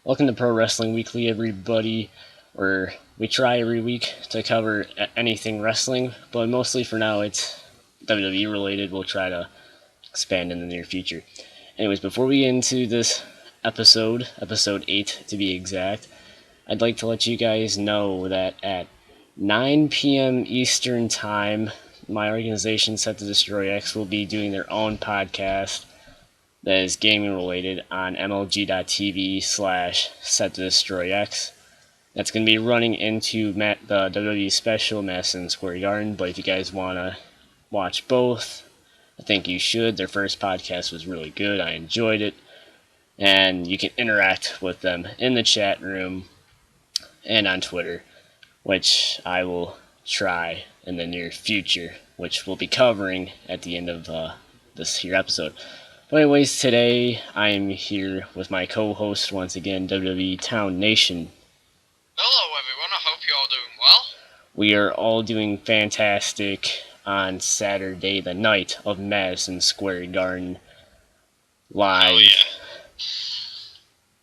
Welcome to Pro Wrestling Weekly, everybody. Where we try every week to cover anything wrestling, but mostly for now it's WWE related. We'll try to expand in the near future. Anyways, before we get into this episode 8 to be exact, I'd like to let you guys know that at 9 p.m. Eastern Time, my organization, Set to Destroy X, will be doing their own podcast that is gaming related on MLG.TV slash Set to Destroy X. That's going to be running into the WWE special Madison Square Garden, but if you guys want to watch both, I think you should. Their first podcast was really good. I enjoyed it. And you can interact with them in the chat room and on Twitter, which I will try in the near future, which we'll be covering at the end of this here episode. But anyways, today I am here with my co-host once again, WWE Town Nation. Hello everyone, I hope you're all doing well. We are all doing fantastic on Saturday, the night of Madison Square Garden live. Oh yeah.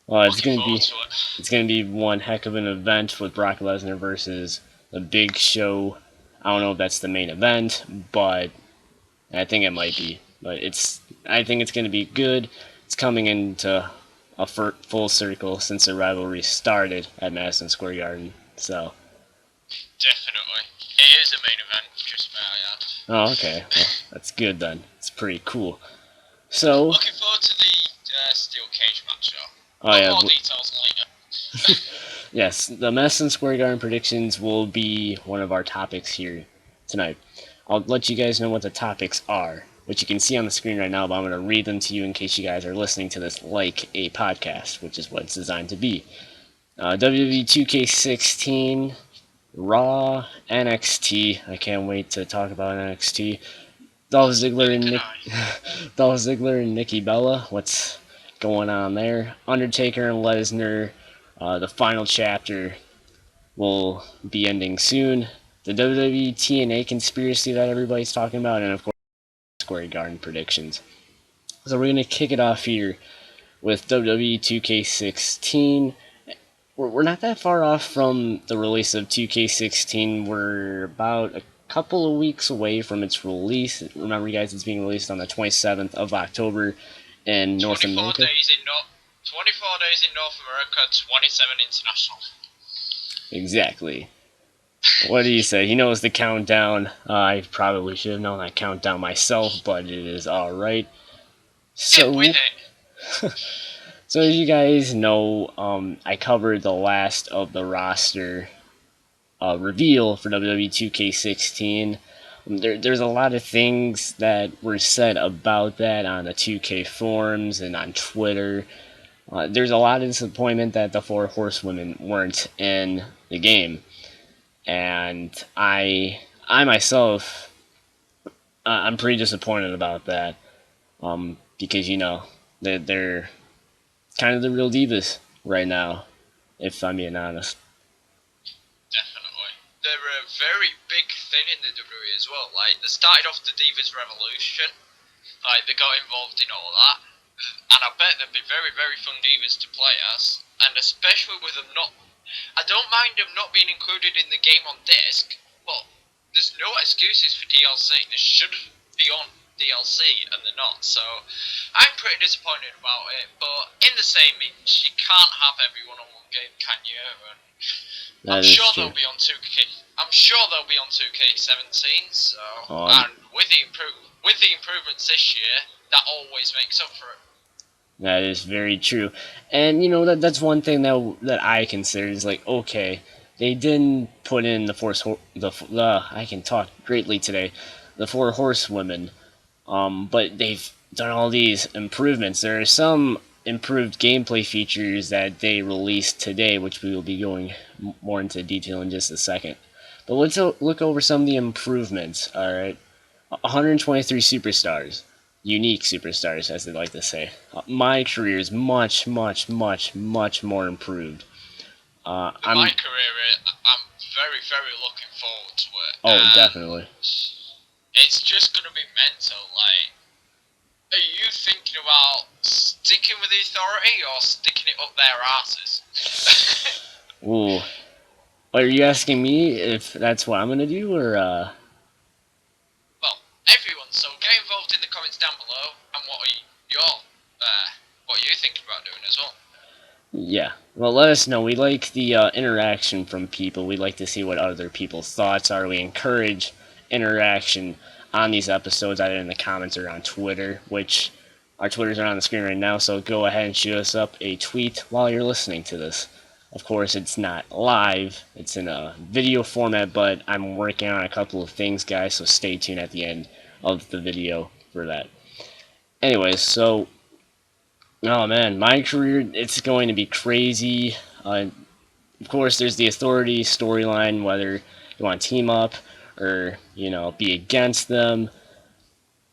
Well, Looking forward to it. It's gonna be one heck of an event with Brock Lesnar versus the Big Show. I don't know if that's the main event, but I think it might be. But I think it's gonna be good. It's coming into a full circle since the rivalry started at Madison Square Garden. So. Definitely. It is a main event, just may I add. Oh, okay. Well, that's good then. It's pretty cool. So. Looking forward to the steel cage match though. Oh yeah. More details later. Yes, the Madison Square Garden predictions will be one of our topics here tonight. I'll let you guys know what the topics are, which you can see on the screen right now, but I'm going to read them to you in case you guys are listening to this like a podcast, which is what it's designed to be. WWE 2K16, Raw, NXT. I can't wait to talk about NXT. Dolph Ziggler and Nikki Bella. What's going on there? Undertaker and Lesnar. The final chapter will be ending soon. The WWE TNA conspiracy that everybody's talking about, and of course, Square Garden predictions. So we're going to kick it off here with WWE 2K16. We're not that far off from the release of 2K16. We're about a couple of weeks away from its release. Remember, guys, it's being released on the 27th of October in North America. 24 days in North America, 27 international. Exactly. What do you say? He knows the countdown. I probably should have known that countdown myself, but it is alright. So, with it. So as you guys know, I covered the last of the roster reveal for WWE 2K16. There's a lot of things that were said about that on the 2K forums and on Twitter. There's a lot of disappointment that the Four Horsewomen weren't in the game. And I myself, I'm pretty disappointed about that. Because, you know, they're kind of the real divas right now, if I'm being honest. Definitely. They're a very big thing in the WWE as well. Like, they started off the Divas Revolution. Like, they got involved in all that. And I bet they'd be very, very fun divas to play as. And especially with them not... I don't mind them not being included in the game on disc, but there's no excuses for DLC. They should be on DLC, and they're not. So, I'm pretty disappointed about it. But in the same means, you can't have everyone on one game, can you? And I'm sure they'll be on 2K. I'm sure they'll be on 2K17. So, and with the improvements this year, that always makes up for it. That is very true, and you know that's one thing that I consider is like, okay, they didn't put in I can talk greatly today, the Four Horsewomen, but they've done all these improvements. There are some improved gameplay features that they released today, which we will be going more into detail in just a second. But let's look over some of the improvements. All right, 123 superstars. Unique superstars, as they like to say. My career is much, much, much, much more improved. My career, I'm very, very looking forward to it. Oh, definitely. It's just gonna be mental. Like, Are you thinking about sticking with the authority or sticking it up their asses? Ooh. Are you asking me if that's what I'm gonna do, or Well, everyone, so get involved in the comments down below, and what are you thinking about doing as well? Yeah. Well, let us know. We like the interaction from people. We like to see what other people's thoughts are. We encourage interaction on these episodes, either in the comments or on Twitter, which our Twitters are on the screen right now, so go ahead and shoot us up a tweet while you're listening to this. Of course, it's not live, it's in a video format, but I'm working on a couple of things, guys, so stay tuned at the end of the video for that. Anyways, so oh man, my career, it's going to be crazy. Of course, there's the authority storyline, whether you want to team up or, be against them.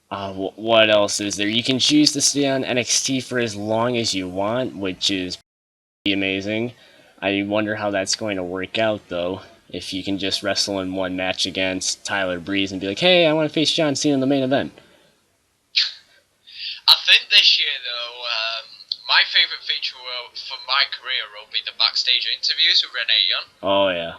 What else is there? You can choose to stay on NXT for as long as you want, which is pretty amazing. I wonder how that's going to work out, though. If you can just wrestle in one match against Tyler Breeze and be like, hey, I want to face John Cena in the main event. I think this year, though, my favourite feature for my career will be the backstage interviews with Renee Young. Oh, yeah.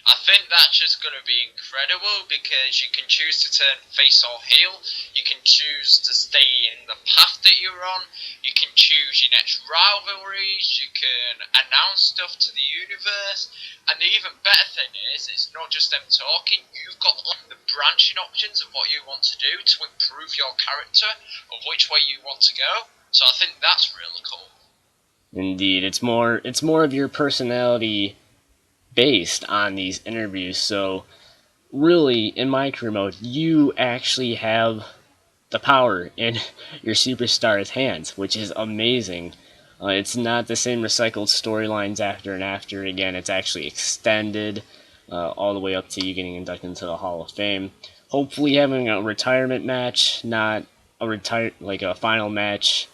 I think that's just going to be incredible because you can choose to turn face or heel. You can choose to stay in the path that you're on. You can choose your next rivalries. You can announce stuff to the universe. And the even better thing is, it's not just them talking. You've got like the branching options of what you want to do to improve your character, of which way you want to go. So I think that's really cool. Indeed, it's more of your personality based on these interviews. So really, in my career mode, you actually have the power in your superstar's hands, which is amazing. It's not the same recycled storylines after and after. Again, it's actually extended all the way up to you getting inducted into the Hall of Fame. Hopefully, having a retirement match, not a final match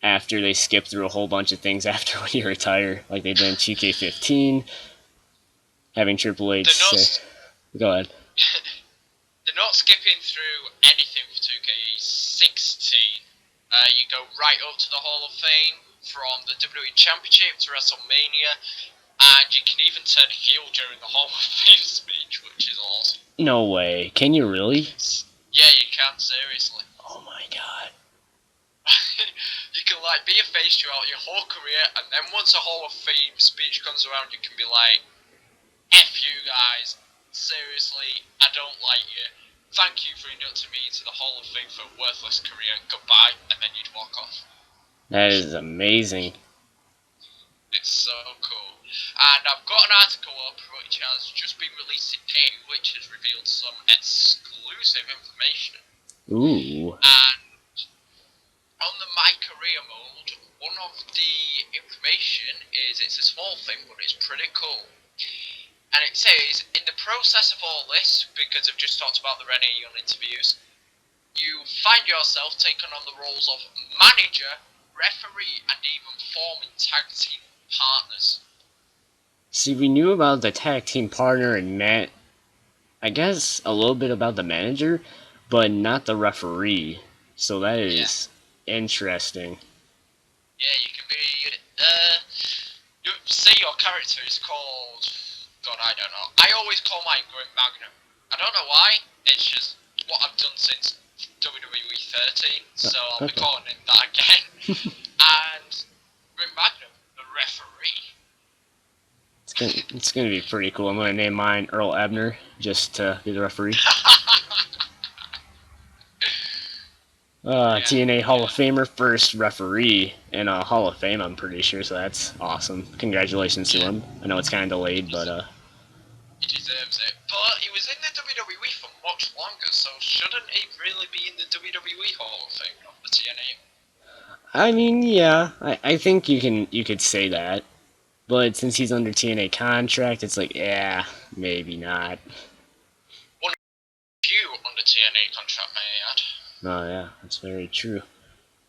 after they skip through a whole bunch of things after when you retire, like they did in 2K15. Having Triple H say, "Go ahead." They're not skipping through anything for 2K16. You go right up to the Hall of Fame from the WWE Championship to WrestleMania, and you can even turn heel during the Hall of Fame speech, which is awesome. No way. Can you really? Yeah, you can, seriously. Oh my god. You can like be a face throughout your whole career, and then once a Hall of Fame speech comes around, you can be like, F you guys, seriously, I don't like you. Thank you for inducting me into the Hall of Fame for a worthless career. Goodbye, and then you'd walk off. That is amazing. It's so cool. And I've got an article up which has just been released today, which has revealed some exclusive information. Ooh. And on the My Career mode, one of the information is, it's a small thing, but it's pretty cool. And it says, in the process of all this, because I've just talked about the Renee Young interviews, you find yourself taking on the roles of manager, referee, and even forming tag team partners. See, we knew about the tag team partner and I guess a little bit about the manager, but not the referee. So that is interesting. Yeah, you can be, you say your character is called, God, I don't know. I always call mine Grim Magnum. I don't know why, it's just what I've done since WWE 13, so I'll be calling him that again. And Grim Magnum, the referee. It's gonna be pretty cool. I'm gonna name mine Earl Ebner just to be the referee. TNA Hall of Famer, first referee in a Hall of Fame, I'm pretty sure, so that's awesome. Congratulations to him. I know it's kind of delayed, but he deserves it. But he was in the WWE for much longer, so shouldn't he really be in the WWE Hall of Fame, not the TNA? I mean, yeah, I think you could say that, but since he's under TNA contract, it's like, yeah, maybe not. One of you under TNA contract, may I add. Oh yeah, that's very true.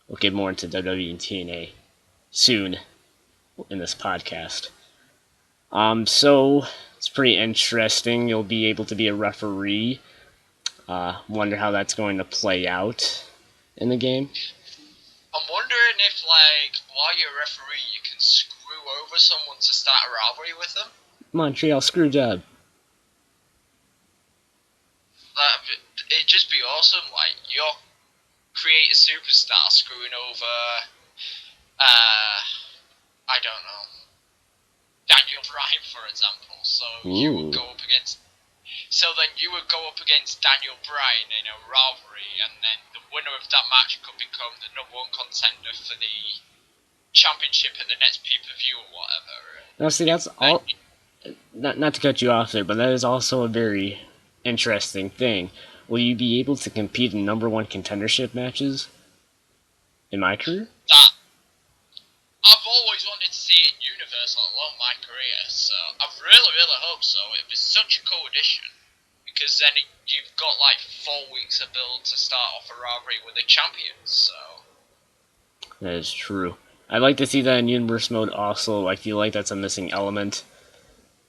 We'll get more into WWE and TNA soon in this podcast. So it's pretty interesting. You'll be able to be a referee. Wonder how that's going to play out. in the game. I'm wondering if, like, while you're a referee, you can screw over someone to start a rivalry with them. Montreal Screwjob. It'd just be awesome. Like, you're create a superstar screwing over, I don't know, Daniel Bryan, for example. So you would Ooh. go up against. So then you would go up against Daniel Bryan in a rivalry, and then the winner of that match could become the #1 contender for the championship at the next pay-per-view or whatever. Now, see, that's all. Not to cut you off there, but that is also a very interesting thing. Will you be able to compete in #1 contendership matches in my career? That I've always wanted to see it in Universal along my career, so I really, really hope so. It'd be such a cool addition. Because then you've got like 4 weeks of build to start off a rivalry with the champions, so. That is true. I'd like to see that in universe mode also. I feel like that's a missing element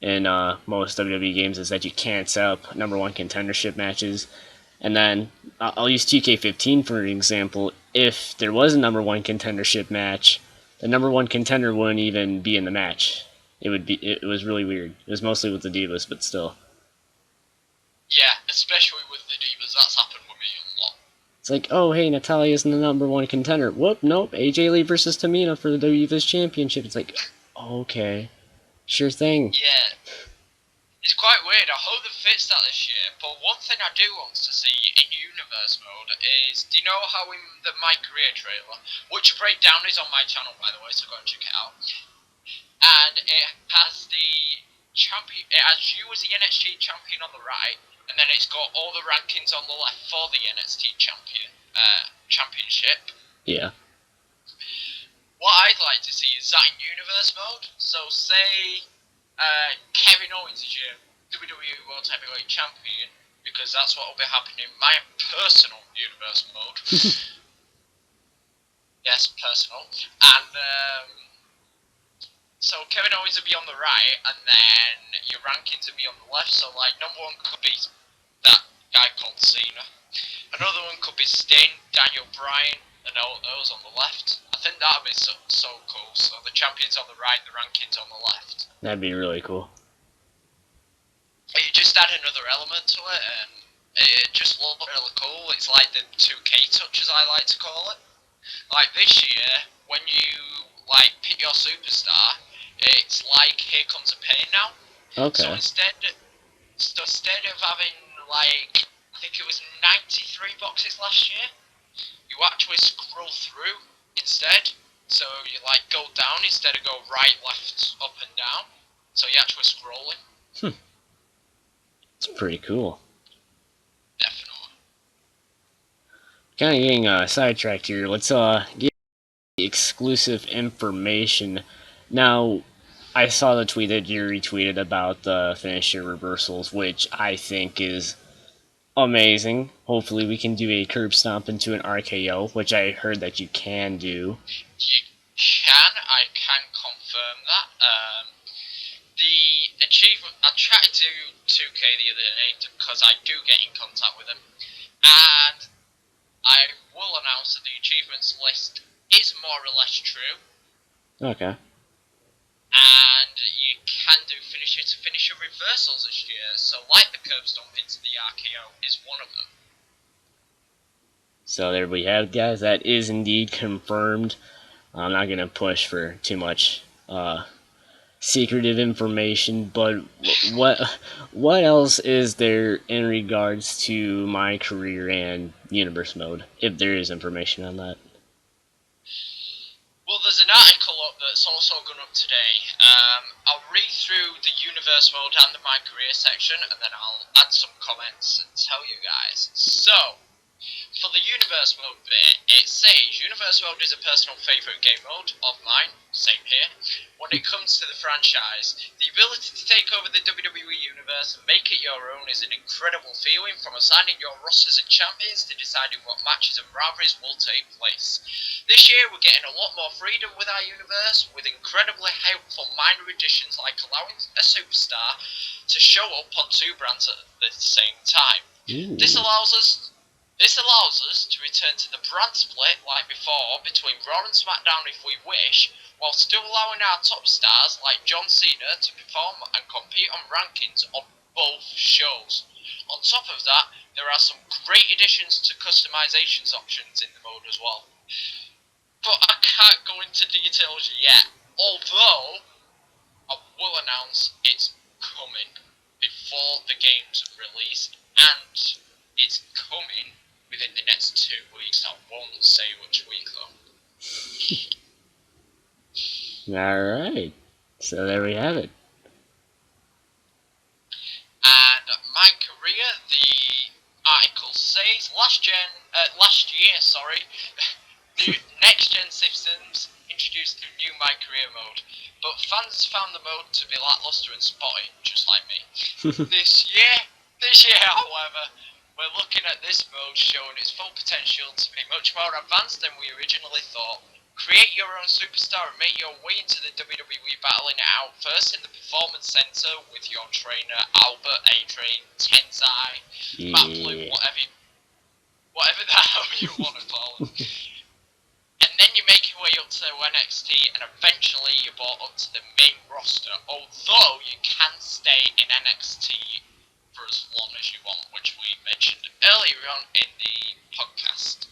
in most WWE games is that you can't set up #1 contendership matches. And then I'll use 2K15 for an example. If there was a #1 contendership match, the #1 contender wouldn't even be in the match. It would be. It was really weird. It was mostly with the Divas, but still. Yeah, especially with the Divas, that's happened with me a lot. It's like, oh hey, Natalia's in the #1 contender. Whoop, nope. AJ Lee versus Tamina for the Divas Championship. It's like, okay, sure thing. Yeah, it's quite weird. I hope they fix that this year. But one thing I do want to see in Universe mode is, do you know how in the My Career trailer, which breakdown is on my channel by the way, so go and check it out, and it has the champion, it has you as the NXT champion on the right, and then it's got all the rankings on the left for the NXT championship. Yeah. What I'd like to see is that in Universe mode. So say Kevin Owens is your WWE World Heavyweight Champion, because that's what will be happening in my personal Universe mode. Yes, personal. And so Kevin Owens will be on the right, and then your rankings will be on the left. So like #1 could be that guy called Cena. Another one could be Sting, Daniel Bryan, and all those on the left. I think that would be so cool. So the champions on the right, the rankings on the left. That'd be really cool. You just add another element to it, and it just looks really cool. It's like the 2K touch, as I like to call it. Like this year, when you like pick your superstar, it's like Here Comes the Pain now. Okay. So instead of having like, I think it was 93 boxes last year, you actually scroll through instead. So you like go down instead of go right, left, up and down. So you're actually scrolling. It's pretty cool. Definitely. Kind of getting sidetracked here. Let's get exclusive information. Now, I saw the tweet that you retweeted about the finisher reversals, which I think is amazing. Hopefully we can do a curb stomp into an RKO, which I heard that you can do. You can, I can confirm that. The achievement, I chatted to 2K the other day because I do get in contact with them, and I will announce that the achievements list is more or less true. Okay. And you can do finisher to finisher reversals this year, so like the curb stomp into the RKO is one of them. So there we have it, guys. That is indeed confirmed. I'm not going to push for too much secretive information, but what else is there in regards to my career and universe mode, if there is information on that? Well, there's an article up that's also gone up today. I'll read through the universe mode and the my career section, and then I'll add some comments and tell you guys. So, for the universe mode bit, it says universe mode is a personal favourite game mode of mine. Same here. When it comes to the franchise, the ability to take over the WWE Universe and make it your own is an incredible feeling, from assigning your rosters and champions to deciding what matches and rivalries will take place. This year we're getting a lot more freedom with our universe, with incredibly helpful minor additions like allowing a superstar to show up on two brands at the same time. Ooh. This allows us This allows us to return to the brand split like before between Raw and SmackDown if we wish, while still allowing our top stars like John Cena to perform and compete on rankings on both shows. On top of that, there are some great additions to customizations options in the mode as well. But I can't go into details yet, although I will announce it's coming before the game's release, and it's coming within the next 2 weeks. I won't say which week though. Alright. So there we have it. And my career, the article says last year, the next gen systems introduced a new My Career mode, but fans found the mode to be lackluster and spotty, just like me. This year, however, we're looking at this mode showing its full potential to be much more advanced than we originally thought. Create your own superstar and make your way into the WWE, battling it out first in the Performance Center with your trainer Albert, A-Train, Tensai, Matt whatever the hell you want to call him. And then you make your way up to NXT, and eventually you're brought up to the main roster, although you can stay in NXT for as long as you want, which we mentioned earlier on in the podcast.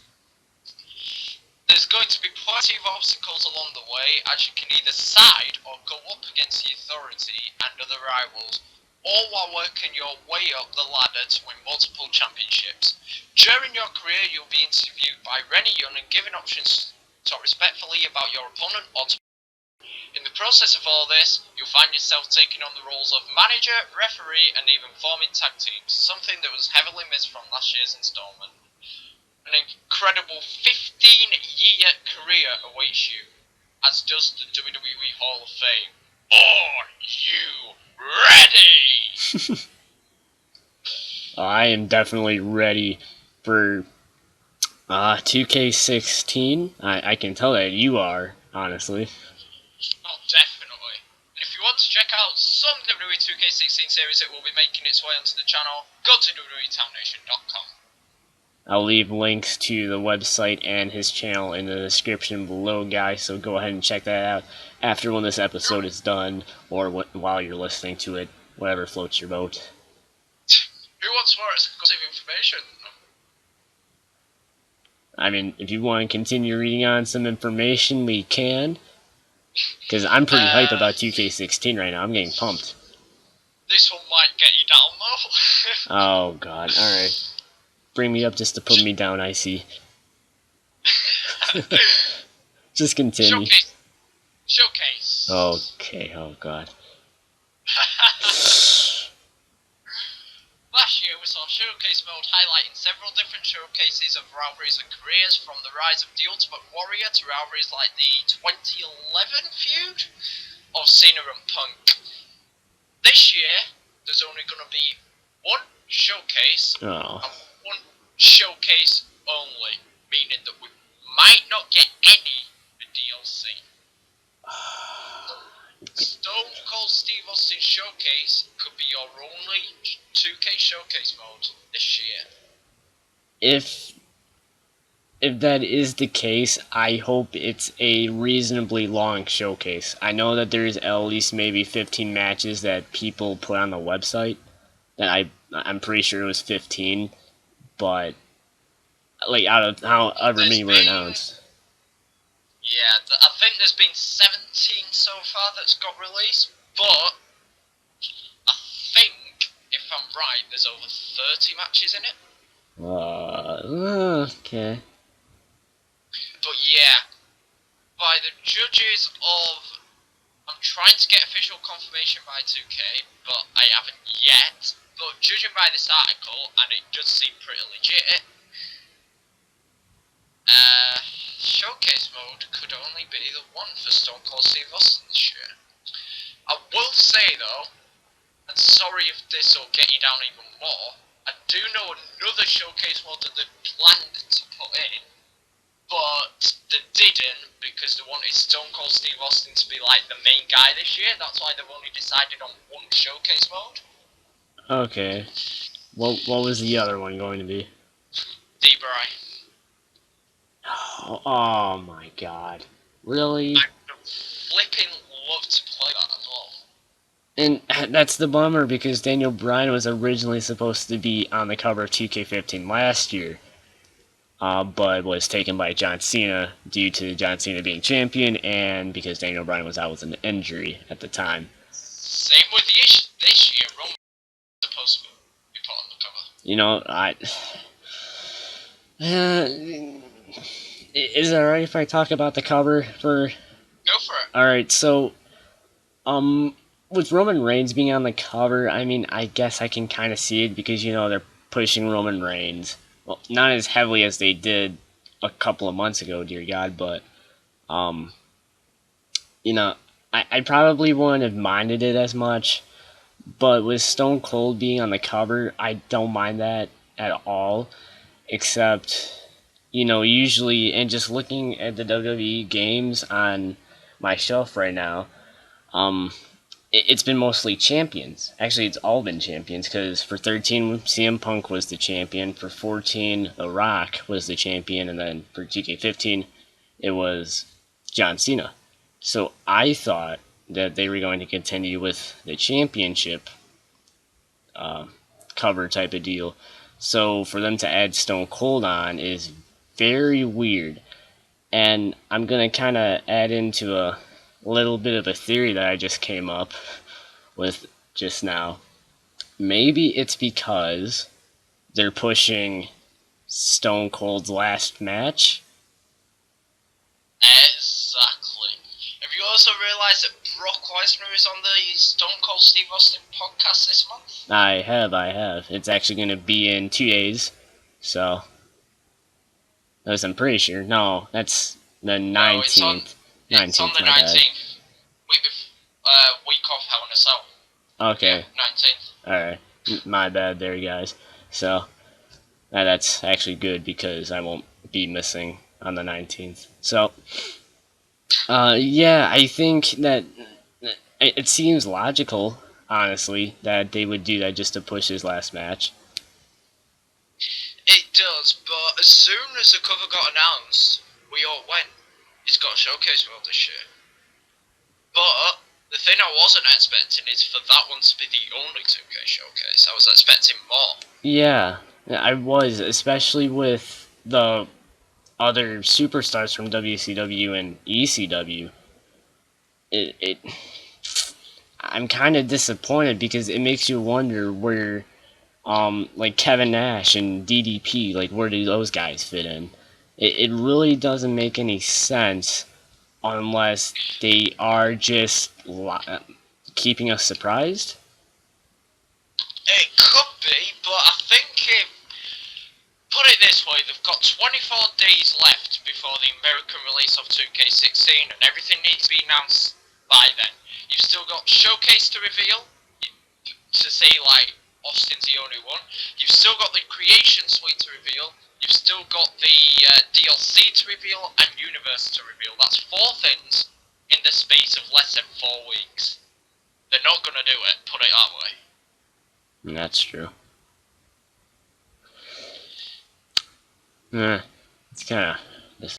There's going to be plenty of obstacles along the way, as you can either side or go up against the Authority and other rivals, all while working your way up the ladder to win multiple championships. During your career, you'll be interviewed by Rennie Young and given options to talk respectfully about your opponent or to. In the process of all this, you'll find yourself taking on the roles of manager, referee, and even forming tag teams, something that was heavily missed from last year's installment. An incredible 15-year career awaits you, as does the WWE Hall of Fame. Are you ready? I am definitely ready for 2K16. I can tell that you are, honestly. Oh, definitely. And if you want to check out some WWE 2K16 series that will be making its way onto the channel, go to WWETownNation.com. I'll leave links to the website and his channel in the description below, guys, so go ahead and check that out after when this episode is done, or while you're listening to it, whatever floats your boat. Who wants more exclusive information? I mean, if you want to continue reading on some information, we can. Because I'm pretty hyped about 2K16 right now. I'm getting pumped. This one might get you down, though. Oh, God. Alright. Bring me up just to put me down, I see. Just continue. Showcase. Okay, oh God. Last year we saw Showcase mode highlighting several different showcases of rivalries and careers, from the rise of the Ultimate Warrior to rivalries like the 2011 feud of Cena and Punk. This year, there's only going to be one showcase and one showcase only, meaning that we might not get any DLC. Stone Cold Steve Austin Showcase could be your only 2K Showcase mode this year. If that is the case, I hope it's a reasonably long showcase. I know that there's at least maybe 15 matches that people put on the website. That I'm pretty sure it was 15, but like out of however many were announced. Yeah, I think there's been 17 so far that's got released, but I think, if I'm right, there's over 30 matches in it. Okay. But yeah, by the judges of... I'm trying to get official confirmation by 2K, but I haven't yet. But judging by this article, and it does seem pretty legit, Showcase mode could only be the one for Stone Cold Steve Austin this year. I will say though, and sorry if this will get you down even more, I do know another showcase mode that they planned to put in, but they didn't because they wanted Stone Cold Steve Austin to be like the main guy this year. That's why they've only decided on one showcase mode. Okay. What was the other one going to be? D-Bry. Oh my god. Really? I flipping love to play that as well. And that's the bummer because Daniel Bryan was originally supposed to be on the cover of 2K15 last year, but was taken by John Cena due to John Cena being champion and because Daniel Bryan was out with an injury at the time. Same with this year, Roman was supposed to be put on the cover. You know, is it alright if I talk about the cover for? Go for it. Alright, so with Roman Reigns being on the cover, I mean, I guess I can kind of see it because they're pushing Roman Reigns. Well, not as heavily as they did a couple of months ago, dear God, but um, I probably wouldn't have minded it as much. But with Stone Cold being on the cover, I don't mind that at all. Except, usually, and just looking at the WWE games on my shelf right now, it's been mostly champions. Actually, it's all been champions because for 13, CM Punk was the champion. For 14, The Rock was the champion. And then for 2K15, it was John Cena. So I thought that they were going to continue with the championship cover type of deal. So for them to add Stone Cold on is very weird. And I'm going to kind of add into a little bit of a theory that I just came up with just now. Maybe it's because they're pushing Stone Cold's last match. Exactly. Have you also realised that Brock Lesnar is on the Stone Cold Steve Austin podcast this month? I have. It's actually going to be in 2 days. So, I'm pretty sure. No, that's the 19th. No, it's on the 19th. Week off Hell in a Cell. Okay. Yeah, 19th. Alright. My bad there, guys. So, that's actually good because I won't be missing on the 19th. So, yeah, I think that it seems logical, honestly, that they would do that just to push his last match. It does, but as soon as the cover got announced, we all went. He's got a showcase world this year. But the thing I wasn't expecting is for that one to be the only 2K showcase. I was expecting more. Yeah, I was, especially with the other superstars from WCW and ECW. It I'm kind of disappointed because it makes you wonder where, like Kevin Nash and DDP, like where do those guys fit in? It really doesn't make any sense unless they are just keeping us surprised. It could be, but I think put it this way, they've got 24 days left before the American release of 2K16 and everything needs to be announced by then. You've still got Showcase to reveal, to say like Austin's the only one. You've still got the Creation Suite to reveal. You've still got the DLC to reveal and Universe to reveal. That's 4 things in the space of less than 4 weeks. They're not gonna do it, put it that way. That's true. It's kind of...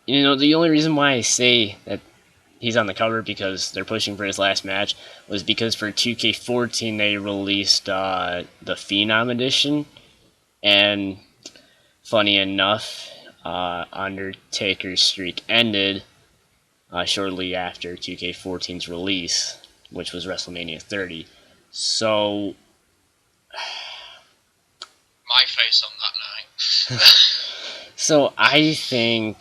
the only reason why I say that he's on the cover because they're pushing for his last match was because for 2K14 they released the Phenom edition, and funny enough, Undertaker's streak ended shortly after 2K14's release, which was WrestleMania 30. So, My face on that night. so I think,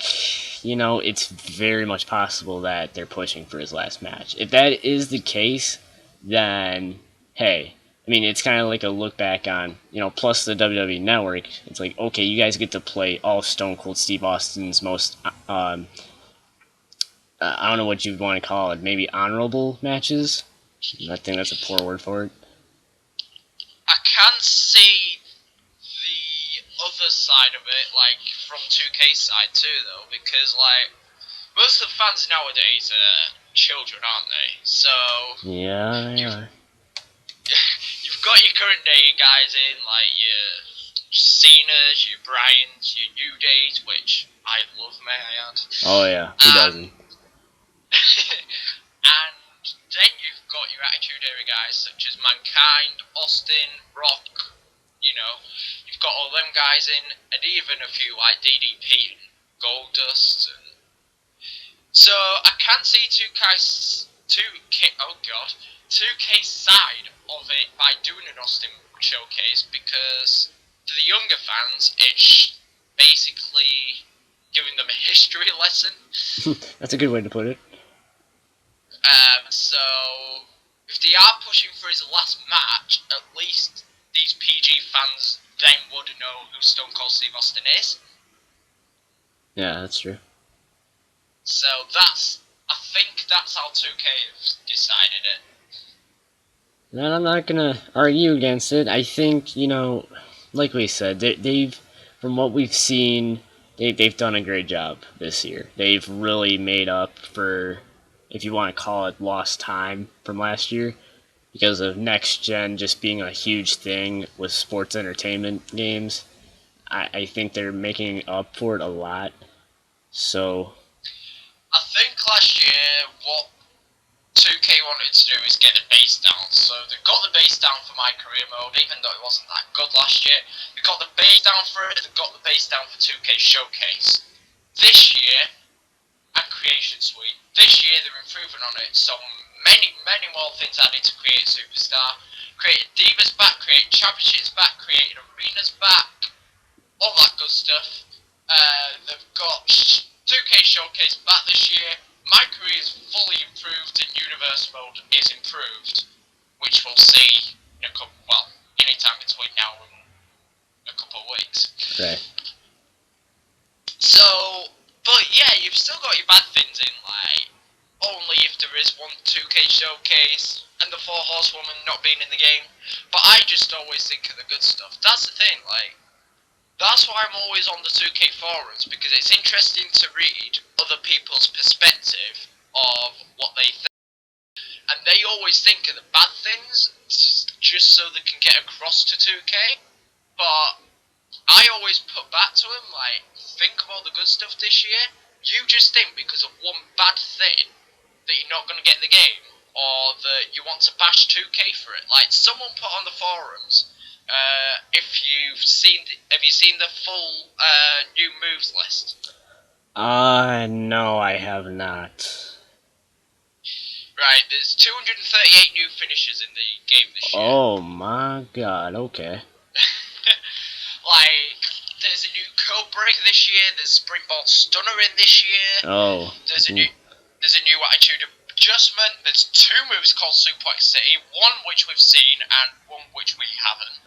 it's very much possible that they're pushing for his last match. If that is the case, then, hey, I mean, it's kind of like a look back on, plus the WWE Network. It's like, okay, you guys get to play all Stone Cold Steve Austin's most, I don't know what you want to call it, maybe honorable matches? I think that's a poor word for it. I can see the other side of it, like, from 2K's side too, though, because, like, most of the fans nowadays are children, aren't they? So... Yeah, they are. You've got your current day guys in, like, your Cena's, your Bryans, your New Days, which I love, may I add. Oh yeah, who doesn't? And then you've got your Attitude Era guys such as Mankind, Austin, Rock, you know. You've got all them guys in, and even a few like DDP and Goldust. And so I can see 2K side of it by doing an Austin showcase, because to the younger fans, it's basically giving them a history lesson. That's a good way to put it. So if they are pushing for his last match, at least these PG fans then would know who Stone Cold Steve Austin is. Yeah, that's true. So I think that's how 2K have decided it. And I'm not gonna argue against it. I think, like we said, they've, from what we've seen, they've done a great job this year. They've really made up for, if you want to call it, lost time from last year, because of next gen just being a huge thing with sports entertainment games. I think they're making up for it a lot. So I think last year what 2K wanted to do is get the base down. So they got the base down for My Career Mode, even though it wasn't that good last year. They got the base down for it, they got the base down for 2K Showcase. This year, and Creation Suite, this year they're improving on it. So many more things added to create a Superstar. Created Divas back, created Championships back, created Arenas back, all that good stuff. They've got 2K Showcase back this year. My Career is fully improved and Universe Mode is improved, which we'll see in anytime between now and a couple of weeks. right. So, but yeah, you've still got your bad things in, like only if there is one 2K Showcase and the 4 Horsewoman not being in the game. But I just always think of the good stuff. That's the thing, like. That's why I'm always on the 2K forums, because it's interesting to read other people's perspective of what they think. And they always think of the bad things, just so they can get across to 2K. But I always put back to them, like, think of all the good stuff this year. You just think because of one bad thing that you're not going to get the game, or that you want to bash 2K for it. Like, someone put on the forums, have you seen the full new moves list? No, I have not. Right, there's 238 new finishes in the game this year. Oh my god, okay. Like, there's a new code break this year, there's Springboard Stunner in this year. Oh. There's a new attitude adjustment, there's 2 moves called Suplex City, one which we've seen and one which we haven't.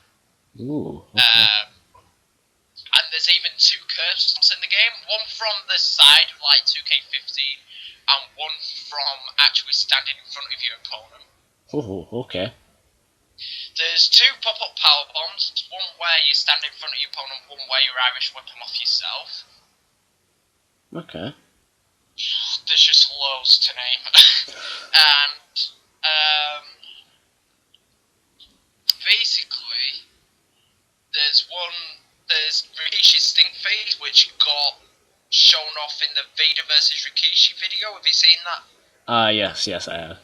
Ooh. Okay. And there's even 2 curve stomps in the game, one from the side of like 2K15 and one from actually standing in front of your opponent. Oh, okay. There's 2 pop-up power bombs, one where you stand in front of your opponent, one where you Irish whip them off yourself. Okay. There's just loads to name. And basically there's Rikishi's Stink Phase, which got shown off in the Vader vs Rikishi video. Have you seen that? Yes, I have.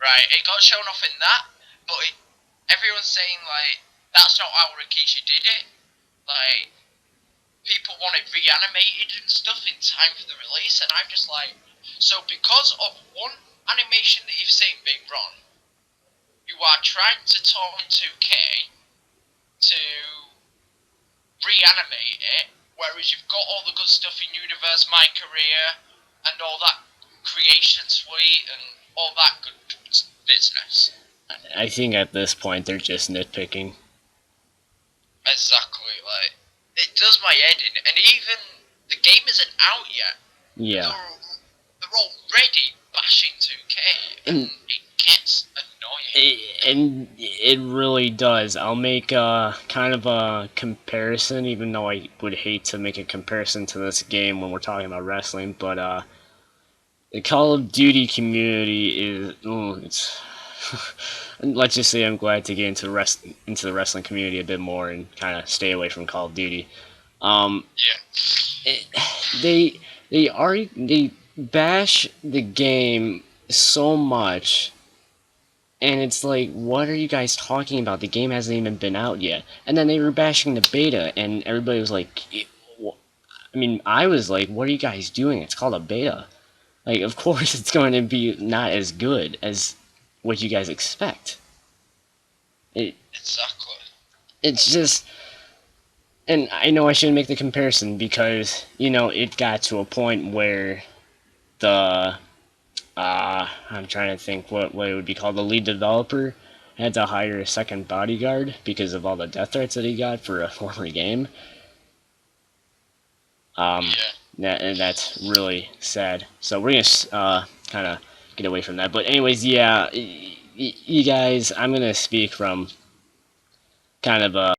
Right, it got shown off in that, but everyone's saying, like, that's not how Rikishi did it. Like, people want it reanimated and stuff in time for the release, and I'm just like, so because of one animation that you've seen being run, you are trying to talk 2K to reanimate it, whereas you've got all the good stuff in Universe, My Career, and all that Creation Suite, and all that good business. I think at this point they're just nitpicking. Exactly, like, it does my head in, and even the game isn't out yet. Yeah. They're already bashing 2K, and it gets annoying. And it really does. I'll make kind of a comparison, even though I would hate to make a comparison to this game when we're talking about wrestling, but the Call of Duty community is let's just say I'm glad to get into the wrestling community a bit more and kind of stay away from Call of Duty. Um, Yeah. it, they bash the game so much, and it's like, what are you guys talking about? The game hasn't even been out yet. And then they were bashing the beta, and everybody was like, I mean, I was like, what are you guys doing? It's called a beta. Like, of course it's going to be not as good as what you guys expect. It Exactly. it's just, and I know I shouldn't make the comparison because it got to a point where the I'm trying to think what it would be called. The lead developer had to hire a second bodyguard because of all the death threats that he got for a former game. Yeah. And that's really sad. So we're gonna kind of get away from that. But anyways, yeah, you guys, I'm gonna speak from kind of a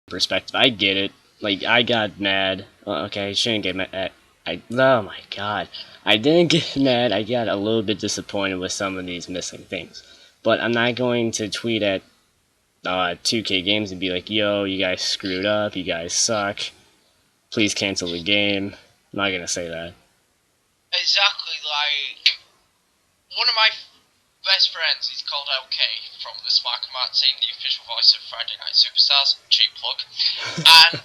perspective. I get it. Like I got mad. Okay, I shouldn't get mad. Oh my god, I didn't get mad. I got a little bit disappointed with some of these missing things. But I'm not going to tweet at 2K Games and be like, "Yo, you guys screwed up. You guys suck. Please cancel the game." I'm not gonna say that. Exactly. Like one of my best friends is called LK from the Smart Command team, the official voice of Friday Night Superstars. Cheap plug. And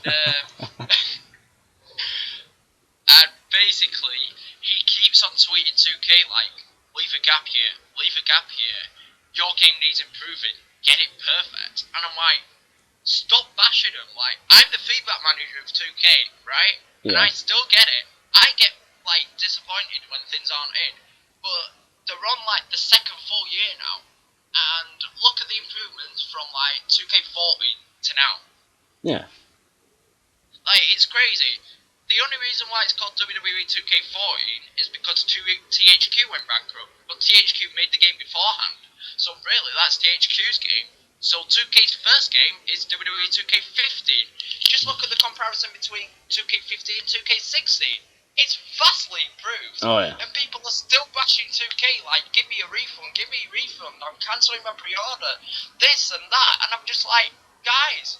and basically, he keeps on tweeting 2K like, leave a gap here, leave a gap here. Your game needs improving. Get it perfect. And I'm like, stop bashing them. Like, I'm the feedback manager of 2K, right? And Yeah. I still get it. I get like disappointed when things aren't in, but they're on like the second full year now, and look at the improvements from like 2K14 to now. Yeah. Like, it's crazy. The only reason why it's called WWE 2K14 is because THQ went bankrupt, but THQ made the game beforehand. So really, that's THQ's game. So 2K's first game is WWE 2K15. Just look at the comparison between 2K15 and 2K16. It's vastly improved. Oh yeah. And people are still bashing 2K like, give me a refund, I'm cancelling my pre-order, this and that. And I'm just like, guys,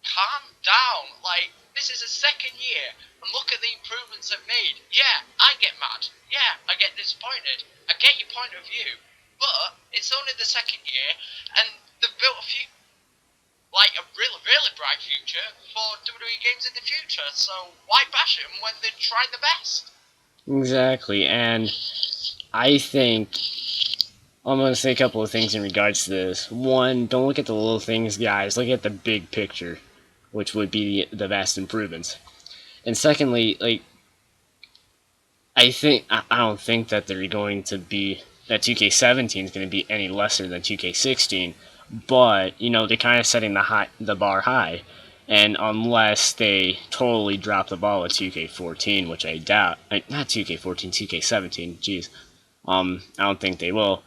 calm down. Like, this is a second year, and look at the improvements they've made. Yeah, I get mad. Yeah, I get disappointed. I get your point of view, but it's only the second year, and they've built a really, really bright future for WWE games in the future. So why bash them when they're trying the best? Exactly. And I think I'm going to say a couple of things in regards to this. One, don't look at the little things, guys. Look at the big picture, which would be the vast improvements. And secondly, like, I don't think that they're going to be that 2K17 is going to be any lesser than 2K16, but they're kind of setting the bar high, and unless they totally drop the ball with 2K14, which I doubt, not 2K14, 2K17, jeez, I don't think they will.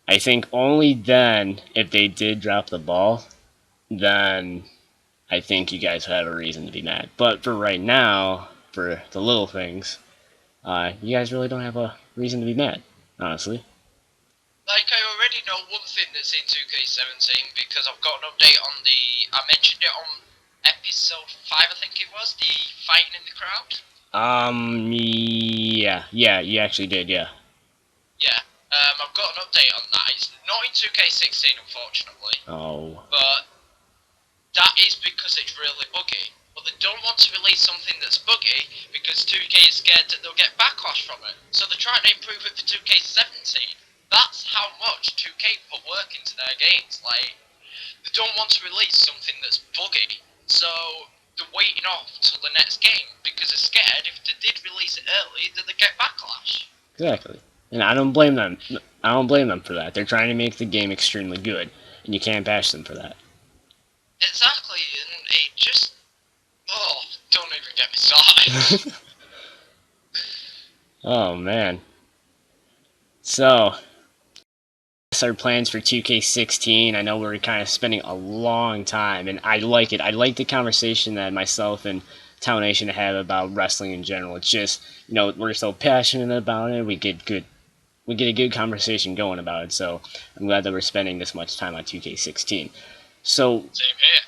I think only then, if they did drop the ball, then I think you guys have a reason to be mad. But for right now, for the little things, you guys really don't have a reason to be mad, honestly. Like, I already know one thing that's in 2K17 because I've got an update on I mentioned it on episode 5, I think it was, the fighting in the crowd. Yeah, you actually did, yeah. Yeah, I've got an update on that. It's not in 2K16, unfortunately, Oh, but that is because it's really buggy. But they don't want to release something that's buggy because 2K is scared that they'll get backlash from it. So they're trying to improve it for 2K17. That's how much 2K put work into their games. Like, they don't want to release something that's buggy. So they're waiting off till the next game because they're scared if they did release it early that they get backlash. exactly. And I don't blame them. I don't blame them for that. They're trying to make the game extremely good, and you can't bash them for that. Exactly, and it just... Oh, don't even get me started. Oh man. So, that's our plans for 2K16. I know we're kind of spending a long time, and I like it. I like the conversation that myself and Town Nation have about wrestling in general. It's just, we're so passionate about it. We get good we get a good conversation going about it. So I'm glad that we're spending this much time on 2K16. So Same here.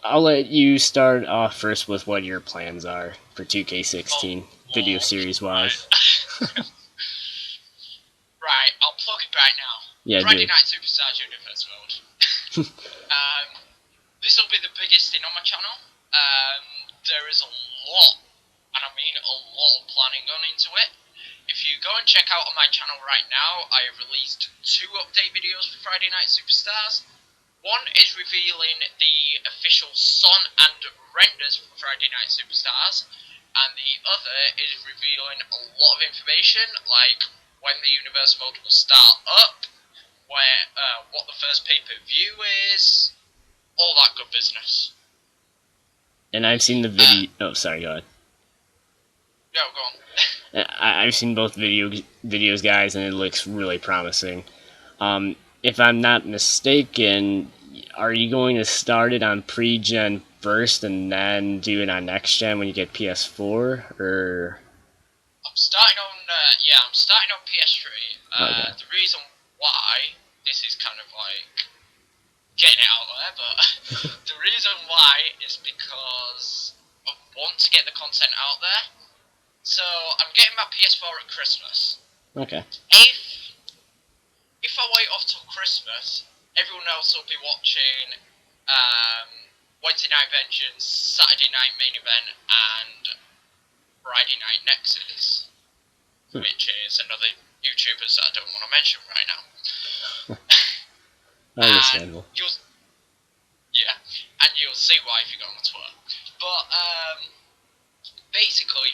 I'll let you start off first with what your plans are for 2K16 Oh, video Lord. series wise. Right. Right, I'll plug it right now. Yeah, Friday dude. Night Superstars Universe Mode. This will be the biggest thing on my channel. There is a lot, and I mean a lot of planning gone into it. If you go and check out on my channel right now, I have released 2 update videos for Friday Night Superstars. One is revealing the official song and renders for Friday Night Superstars, and the other is revealing a lot of information, like when the universe mode will start up, what the first pay-per-view is, all that good business. And I've seen the video. Oh, sorry, go ahead. No, go on. I've seen both videos, guys, and it looks really promising. If I'm not mistaken, are you going to start it on pre-gen first and then do it on next gen when you get PS4, or? I'm starting on PS3. Okay. The reason why, this is kind of like getting it out there, but the reason why is because I want to get the content out there. So I'm getting my PS4 at Christmas. Okay. If I wait off till Christmas, everyone else will be watching Wednesday Night Vengeance, Saturday Night Main Event, and Friday Night Nexus, which is another YouTubers that I don't want to mention right now. Understandable. And you'll see why if you go on my Twitter. But basically,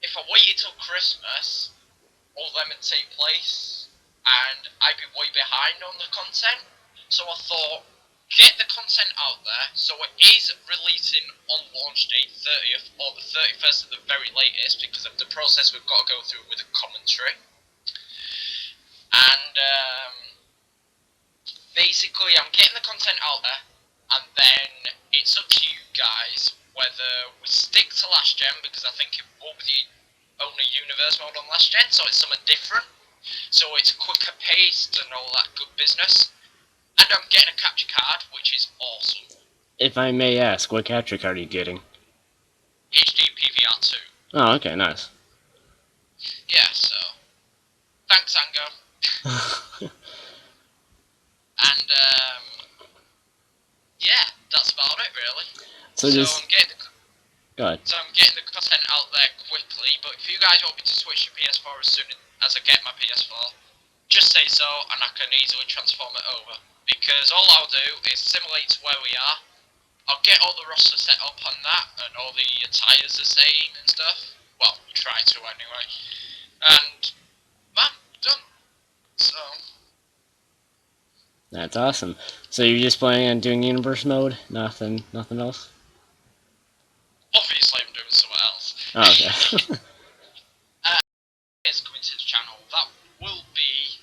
if I waited till Christmas, all of them would take place, and I'd be way behind on the content. So I thought, get the content out there, so it is releasing on launch day 30th or the 31st at the very latest, because of the process we've got to go through with a commentary. And basically, I'm getting the content out there, and then it's up to you guys whether we stick to last gen, because I think it will be the only universe mode on last gen, so it's something different. So it's quicker paced and all that good business. And I'm getting a capture card, which is awesome. If I may ask, what capture card are you getting? HD PVR2. Oh, okay, nice. Yeah, so thanks, Ango. And yeah, that's about it really. So just go ahead. So I'm getting the content out there quickly, but if you guys want me to switch to PS4 as soon as I get my PS4, just say so and I can easily transform it over. Because all I'll do is simulate to where we are. I'll get all the roster set up on that and all the attires the same and stuff. Well, try to anyway. And man, done. So That's awesome. So you're just planning on doing universe mode? Nothing else? obviously I'm doing something else. Oh, okay. It's coming to the channel. That will be.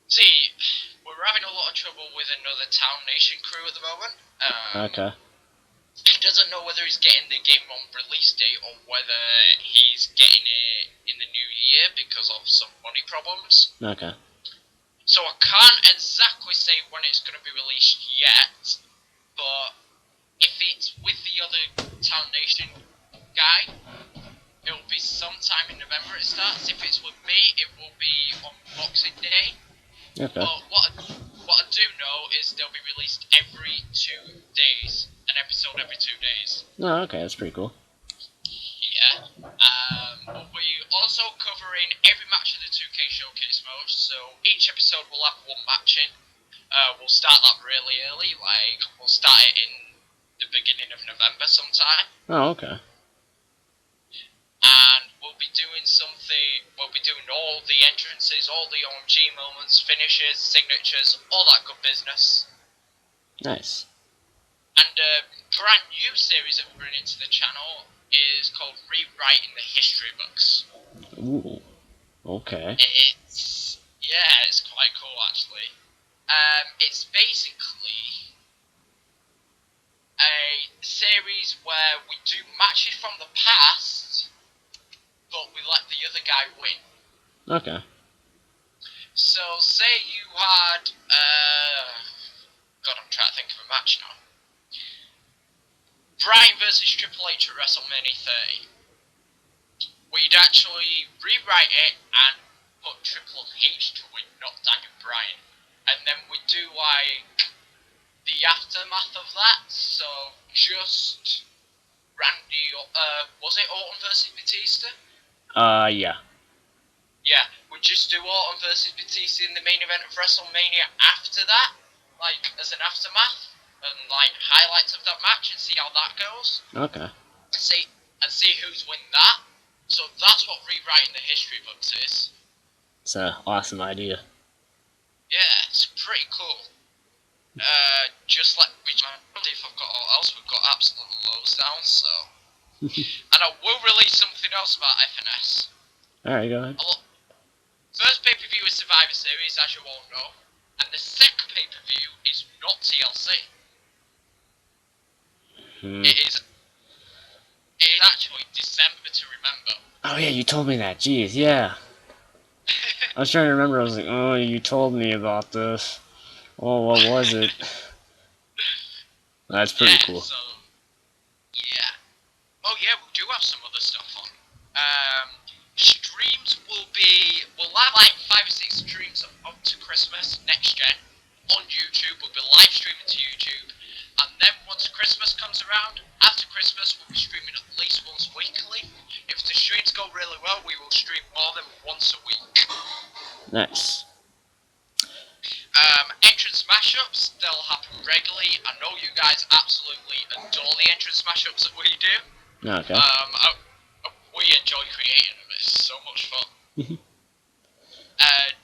See, we're having a lot of trouble with another Town Nation crew at the moment. Okay. He doesn't know whether he's getting the game on release date or whether he's getting it in the new year because of some money problems. Okay. So I can't exactly say when it's going to be released yet, but if it's with the other Town Nation guy, it'll be sometime in November it starts. If it's with me, it will be on Boxing Day. Okay. But what I do know is they'll be released every 2 days. An episode every 2 days. Oh, okay, that's pretty cool. Yeah. But we're also covering every match of the 2K Showcase mode, so each episode will have one match in. We'll start that really early, like, we'll start it in the beginning of November sometime. Oh, okay. And we'll be doing all the entrances, all the OMG moments, finishes, signatures, all that good business. Nice. And a brand new series that we're bringing to the channel is called Rewriting the History Books. Ooh. Okay. It's quite cool actually. It's basically a series where we do matches from the past, but we let the other guy win. Okay. So, say you had, God, I'm trying to think of a match now. Bryan versus Triple H at WrestleMania 30. We'd actually rewrite it and put Triple H to win, not Daniel Bryan. And then we'd do, like, the aftermath of that, so just Randy, was it Orton versus Batista? Yeah. Yeah, we'd just do Orton versus Batista in the main event of WrestleMania after that, like, as an aftermath, and, like, highlights of that match, and see how that goes. Okay. And see who's win that. So that's what rewriting the history books is. It's an awesome idea. Yeah, it's pretty cool. Just like which I don't know if I've got all else. We've got absolute lows down, so. And I will release something else about FNS. Alright, go ahead. First pay-per-view is Survivor Series, as you all know, and the second pay-per-view is not TLC. It is actually December to remember. Oh yeah, you told me that. Jeez, yeah. I was trying to remember. I was like, oh, you told me about this. Oh, what was it? That's pretty cool. So, yeah. Oh yeah, we do have some other stuff on. Streams we'll have like 5 or 6 streams up to Christmas next gen on YouTube. We'll be live streaming to YouTube, and then once Christmas comes around, after Christmas we'll be streaming at least once weekly. If the streams go really well, we will stream more than once a week. Nice. Entrance mashups, they'll happen regularly. I know you guys absolutely adore the entrance mashups that we do. Okay. We enjoy creating them, it's so much fun.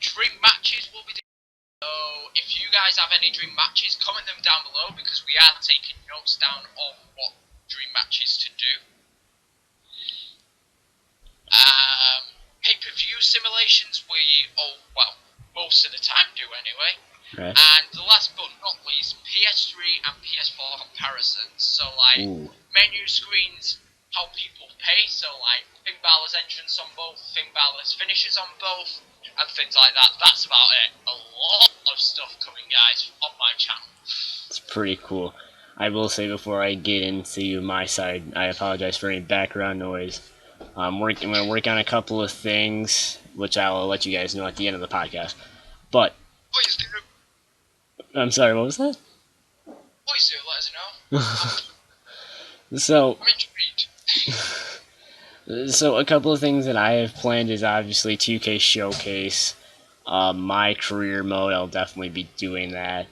Dream matches will be doing. So if you guys have any dream matches, comment them down below, because we are taking notes down on what dream matches to do. Pay-per-view simulations, most of the time do anyway. Right. And the last but not least, PS3 and PS4 comparisons. So like menu screens, how people pay. So like Finn Balor's entrance on both, Finn Balor's finishes on both, and things like that. That's about it. A lot of stuff coming, guys, on my channel. It's pretty cool. I will say before I get into my side, I apologize for any background noise. I'm going to work on a couple of things, which I will let you guys know at the end of the podcast. But Please do. I'm sorry, what was that? Please do, let us know. So, I'm intrigued. So a couple of things that I have planned is obviously 2K Showcase. My career mode, I'll definitely be doing that.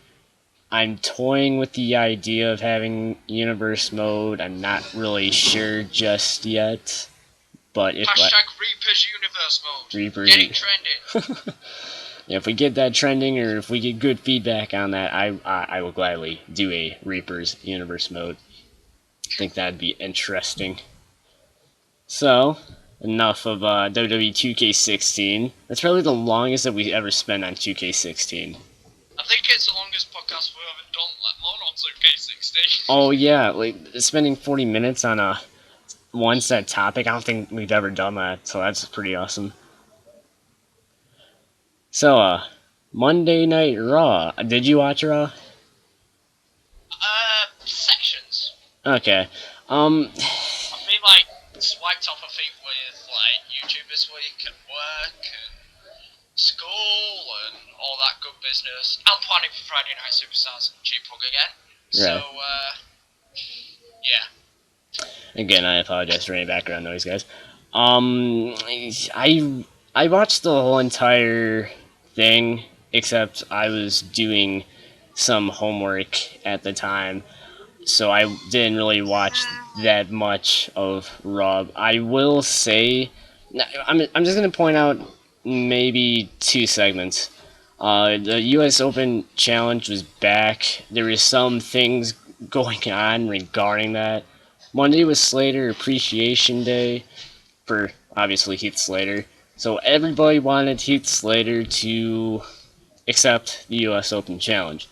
I'm toying with the idea of having universe mode. I'm not really sure just yet. But if Reaper's universe mode. Getting trending. If we get that trending, or if we get good feedback on that, I will gladly do a Reaper's universe mode. I think that'd be interesting. So, enough of WWE 2K16. That's probably the longest that we ever spent on 2K16. I think it's the longest podcast we've ever done, let alone on 2K16. Oh yeah, like spending 40 minutes on a one set topic. I don't think we've ever done that, so that's pretty awesome. So, Monday Night Raw. Did you watch Raw? Sections. Okay. I've been like swiped off a feet with like YouTube this week and work and school and all that good business. I'm planning for Friday Night Superstars and G-Pug again. Right. So, yeah. Again, I apologize for any background noise, guys. I watched the whole entire thing, except I was doing some homework at the time, so I didn't really watch that much of Raw. I will say, I'm just gonna point out maybe 2 segments. The U.S. Open Challenge was back. There was some things going on regarding that. Monday was Slater Appreciation Day for, obviously, Heath Slater. So everybody wanted Heath Slater to accept the U.S. Open Challenge.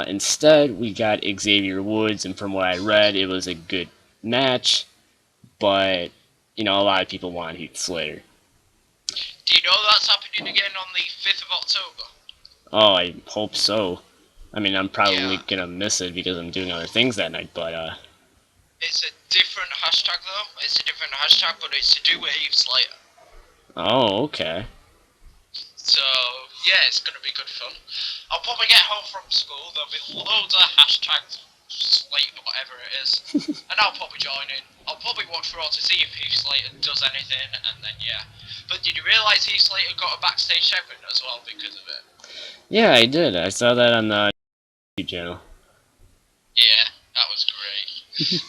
Instead, we got Xavier Woods, and from what I read, it was a good match, but you know, a lot of people want Heath Slater. Do you know that's happening again on the 5th of October? Oh, I hope so. I mean, I'm probably Yeah. gonna miss it because I'm doing other things that night, but It's a different hashtag though. It's a different hashtag, but it's to do with Heath Slater. oh, okay. So yeah, it's gonna be good fun. I'll probably get home from school. There'll be loads of hashtags, Slate whatever it is, and I'll probably join in. I'll probably watch Raw to see if Heath Slater does anything, and then yeah. But did you realise Heath Slater got a backstage segment as well because of it? Yeah, I did. I saw that on the YouTube channel. Yeah, that was great.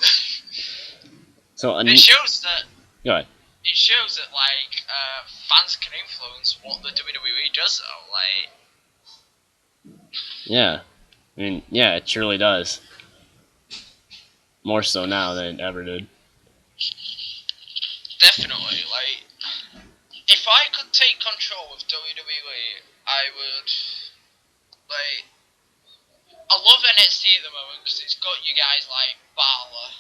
So, It shows that go ahead. it shows that like fans can influence what the WWE does though. Like Yeah. I mean, yeah, it surely does. More so now than it ever did. definitely, like if I could take control of WWE, I would like. I love NXT at the moment because it's got you guys like Balor,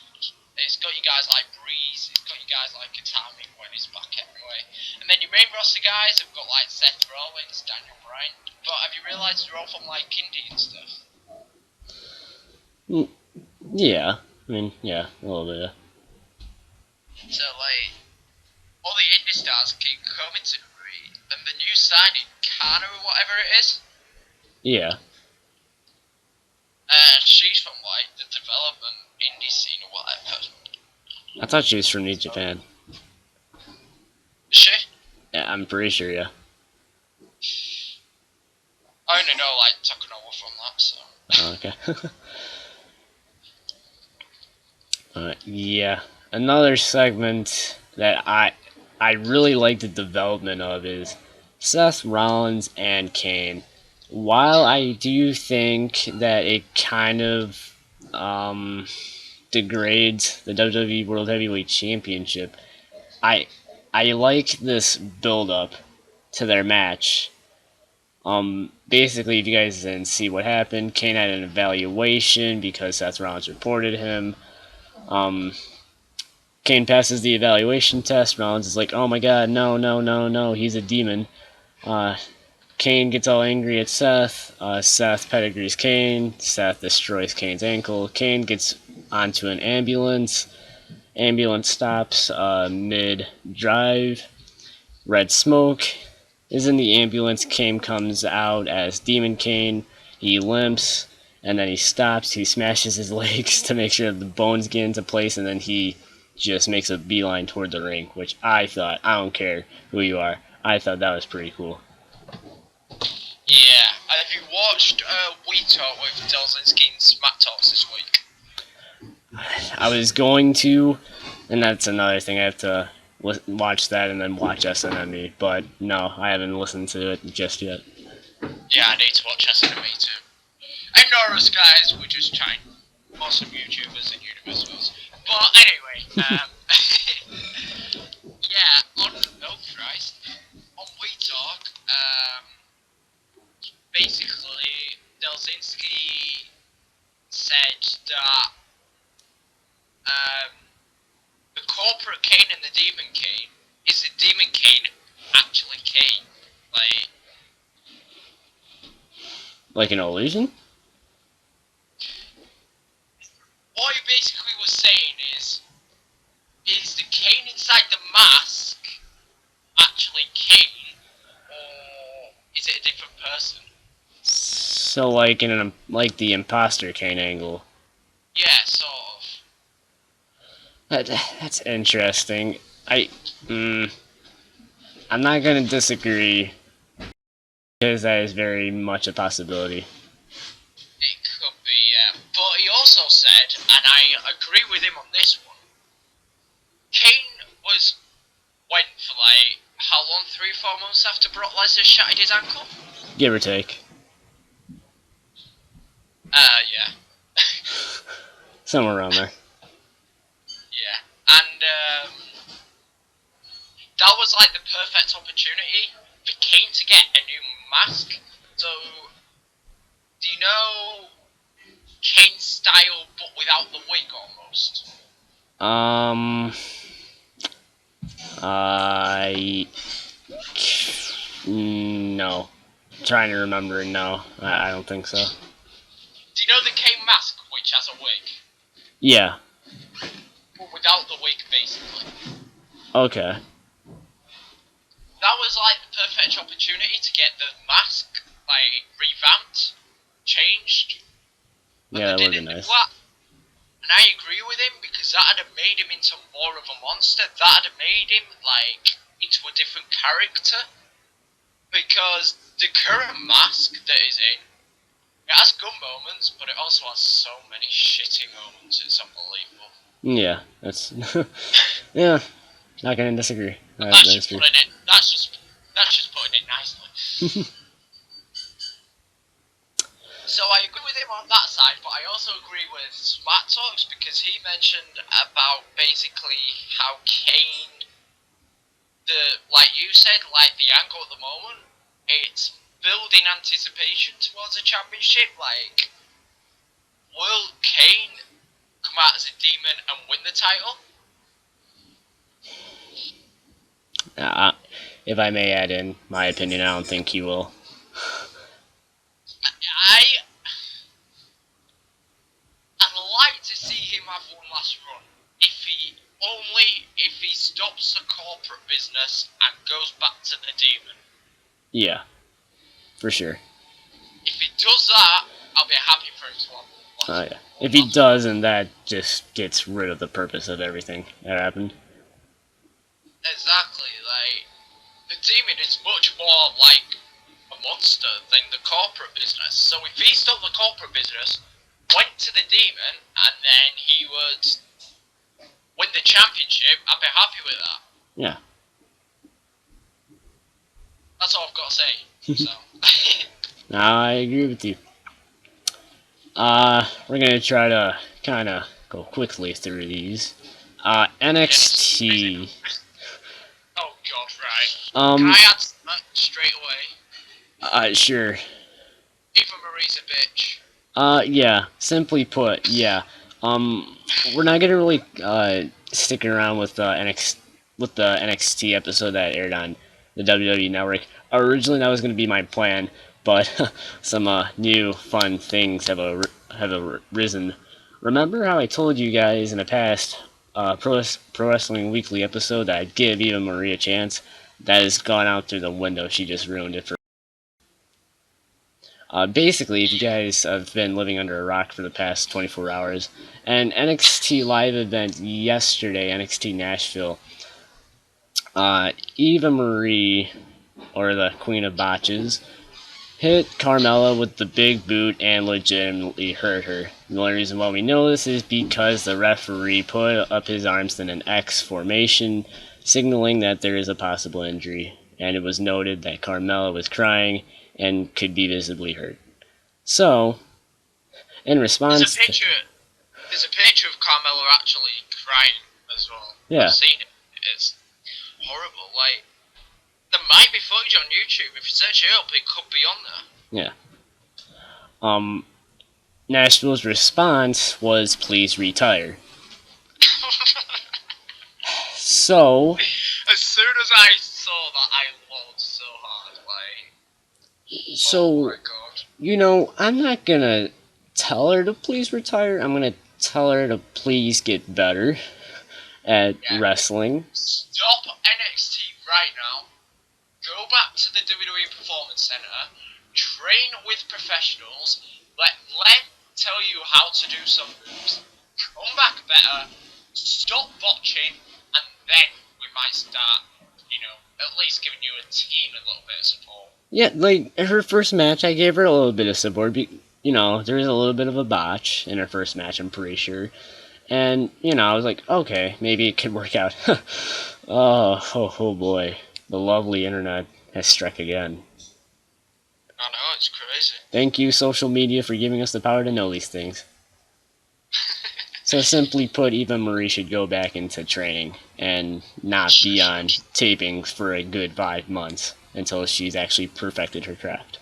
it's got you guys like Breeze, it's got you guys like Itami when he's back anyway. And then your main roster guys have got like Seth Rollins, Daniel Bryan. But have you realised they're all from like indie and stuff? Yeah. I mean, yeah, a little bit. So like, all the indie stars keep coming to WWE, and the new signing, Kana or whatever it is, Yeah. she's from like the development indie scene or whatever. I thought she was from New Japan. Is she? Yeah, I'm pretty sure, yeah. I only know like Takanoa from that, so. Oh, okay. Yeah. Another segment that I really like the development of is Seth Rollins and Kane. While I do think that it kind of degrades the WWE World Heavyweight Championship, I I like this build up to their match. Basically, if you guys didn't see what happened, Kane had an evaluation because Seth Rollins reported him. Um, Kane passes the evaluation test. Rollins is like, "Oh my God, no, no, no, no, he's a demon." Uh, Kane gets all angry at Seth. Seth pedigrees Kane. Seth destroys Kane's ankle. Kane gets onto an ambulance. Ambulance stops mid drive. Red smoke is in the ambulance. Kane comes out as Demon Kane. He limps and then he stops. He smashes his legs to make sure the bones get into place, and then he just makes a beeline toward the ring, which I thought, I don't care who you are, I thought that was pretty cool. Yeah, have you watched We Talk with Delzinski and Smack Talks this week? I was going to, and that's another thing. I have to watch that and then watch SNME, but no, I haven't listened to it just yet. Yeah, I need to watch SNME too. Ignore us, guys. We're just trying awesome YouTubers and universals. But anyway, yeah. On Christ, on We Talk, basically Delzinski said that the corporate Kane and the Demon Kane is the Demon Kane actually Kane? Like an illusion? What he basically was saying is the Kane inside the mask actually Kane, or is it a different person? So like like the imposter Kane angle. Yeah, sort of. That's interesting. I'm not gonna disagree because that is very much a possibility. It could be, yeah. But he also said, and I agree with him on this one, Kane went for like, how long, 3-4 months after Brock Lesnar shattered his ankle? Give or take. Yeah. Somewhere around there. Yeah. And, that was like the perfect opportunity for Kane to get a new mask. So, do you know Kane's style but without the wig almost? Um, I no. Trying to remember. No, I don't think so. Do you know the Kane mask, which has a wig? Yeah. Well, without the wig, basically. Okay. That was like the perfect opportunity to get the mask like revamped, changed, but Yeah, they that would have didn't been do nice. that. And I agree with him because that had made him into more of a monster. That had made him like into a different character. Because the current mask that is in, it has good moments, but it also has so many shitty moments. It's unbelievable. Yeah, that's yeah. Not gonna disagree. That's That's just true. putting it. That's just putting it nicely. So I agree with him on that side, but I also agree with Smart Talks because he mentioned about basically how Kane, like you said, like the angle at the moment, it's building anticipation towards a championship. Like, will Kane come out as a demon and win the title? If I may add in my opinion, I don't think he will. I'd like to see him have one last run. If he stops the corporate business and goes back to the demon. Yeah, for sure. If he does that, I'll be happy for him to have Yeah. If he does, and that just gets rid of the purpose of everything that happened. Exactly, like, the demon is much more like a monster than the corporate business. So if he stopped the corporate business, went to the demon, and then he would win the championship, I'd be happy with that. Yeah. That's all I've got to say. So. I agree with you. We're gonna try to kind of go quickly through these. NXT. Oh god, right. Can I answer that straight away? Sure. Eva Marie's a bitch. Yeah. Simply put, yeah. We're not gonna really stick around with the NXT episode that aired on the WWE Network. Originally, that was gonna be my plan, but some new fun things have arisen. Remember how I told you guys in the past Pro Wrestling Weekly episode that I'd give Eva Marie a chance? That has gone out through the window. She just ruined it for. Basically, if you guys have been living under a rock for the past 24 hours, an NXT live event yesterday, NXT Nashville, Eva Marie, or the Queen of Botches, hit Carmella with the big boot and legitimately hurt her. The only reason why we know this is because the referee put up his arms in an X formation, signaling that there is a possible injury, and it was noted that Carmella was crying and could be visibly hurt. So, in response, there's a picture of Carmella actually crying as well. Yeah. I've seen it. It's horrible. Like, there might be footage on YouTube. If you search it up, it could be on there. Yeah. Nashville's response was, "Please retire." So, as soon as I saw that, I laughed so hard. Like, oh my god. I'm not gonna tell her to please retire. I'm gonna tell her to please get better at wrestling. Stop NXT right now. Go back to the WWE Performance Center. Train with professionals. Let Len tell you how to do some moves. Come back better. Stop botching, and then we might start, at least giving you a team a little bit of support. Yeah, like her first match, I gave her a little bit of support. There was a little bit of a botch in her first match, I'm pretty sure. And, I was like, okay, maybe it could work out. Oh boy. The lovely internet has struck again. I know, it's crazy. Thank you, social media, for giving us the power to know these things. So simply put, Eva Marie should go back into training and not be on tapings for a good 5 months until she's actually perfected her craft.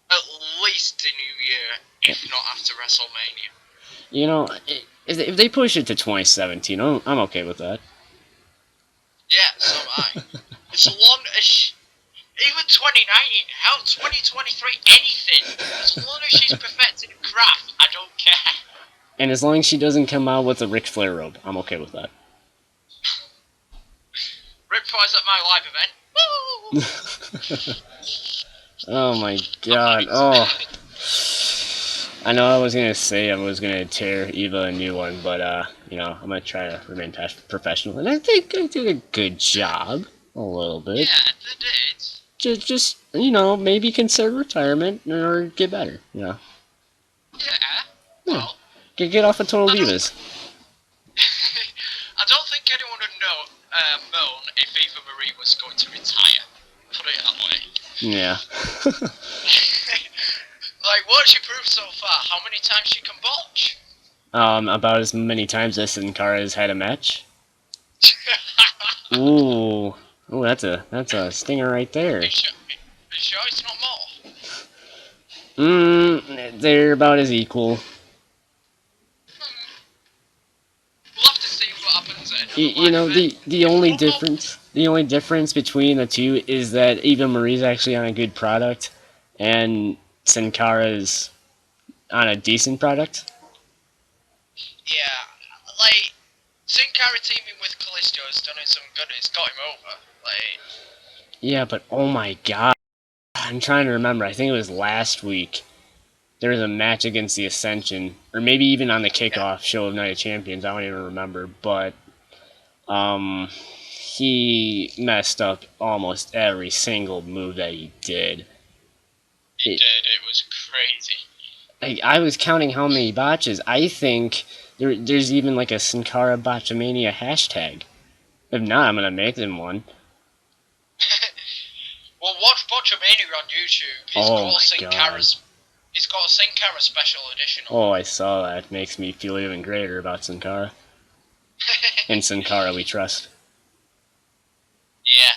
At least the new year, if not after WrestleMania. If they push it to 2017, I'm okay with that. Yeah, so am I. As long as even 2019, hell, 2023, anything. As long as she's perfecting her craft, I don't care. And as long as she doesn't come out with a Ric Flair robe, I'm okay with that. Rip Fry's at my live event. Woo! Oh my I'm god. having Oh. I know I was gonna say I was gonna tear Eva a new one, but I'm gonna try to remain professional, and I think I did a good job, a little bit. Yeah, they did. Just maybe consider retirement or get better. Yeah. Yeah. Well, Get off of Total I don't. Divas. I don't think anyone would known if Eva Marie was going to retire. Put it that way. Yeah. Like, what's she proved so far? How many times she can botch? About as many times as Sin Cara has had a match. Ooh. Ooh, that's a stinger right there. Are you sure it's not more? They're about as equal. We'll have to see what happens at another You live know, event. the If only one more, difference between the two is that Eva Marie's actually on a good product, and Sin Cara's on a decent product. yeah, like Sin Cara teaming with Callisto has done him some good. It's got him over. Like, Yeah, but oh my god, I'm trying to remember. I think it was last week. There was a match against the Ascension, or maybe even on the yeah, kickoff show of Night of Champions. I don't even remember, but he messed up almost every single move that he did. he did. It was crazy. I was counting how many botches. I think there's even like a Sin Cara Botchamania hashtag. If not, I'm gonna make them one. Well, watch Botchamania on YouTube. Oh my god. He's got a Sin Cara special edition. Oh, I saw that. Makes me feel even greater about Sin Cara. In Sin Cara we trust. Yeah.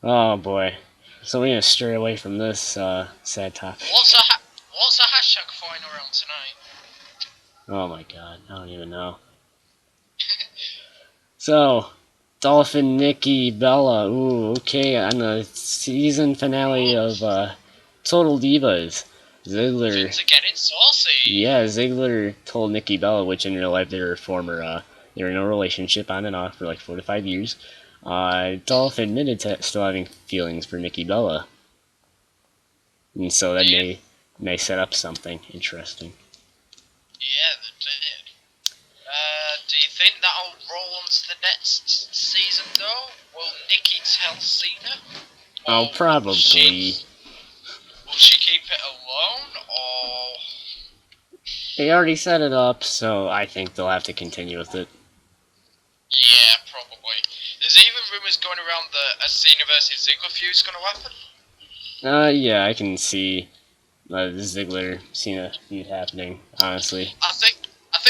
Oh boy. So we're gonna stray away from this sad topic. What's a hashtag flying around tonight? Oh my god, I don't even know. So, Dolphin, Nikki, Bella. Ooh, okay, on the season finale of Total Divas. Ziggler. Things are getting saucy. Yeah, Ziggler told Nikki Bella, which in real life they were they were in a relationship on and off for like 4 to 5 years. Dolph admitted to still having feelings for Nikki Bella. And so that may set up something interesting. Yeah, they did. Do you think that'll roll on to the next season though? Will Nikki tell Cena? Oh, probably. Will she keep it alone, or? They already set it up, so I think they'll have to continue with it. Yeah, probably. There's even rumours going around that a Cena versus Ziggler feud's going to happen. Yeah, I can see the Ziggler Cena feud happening, honestly. I think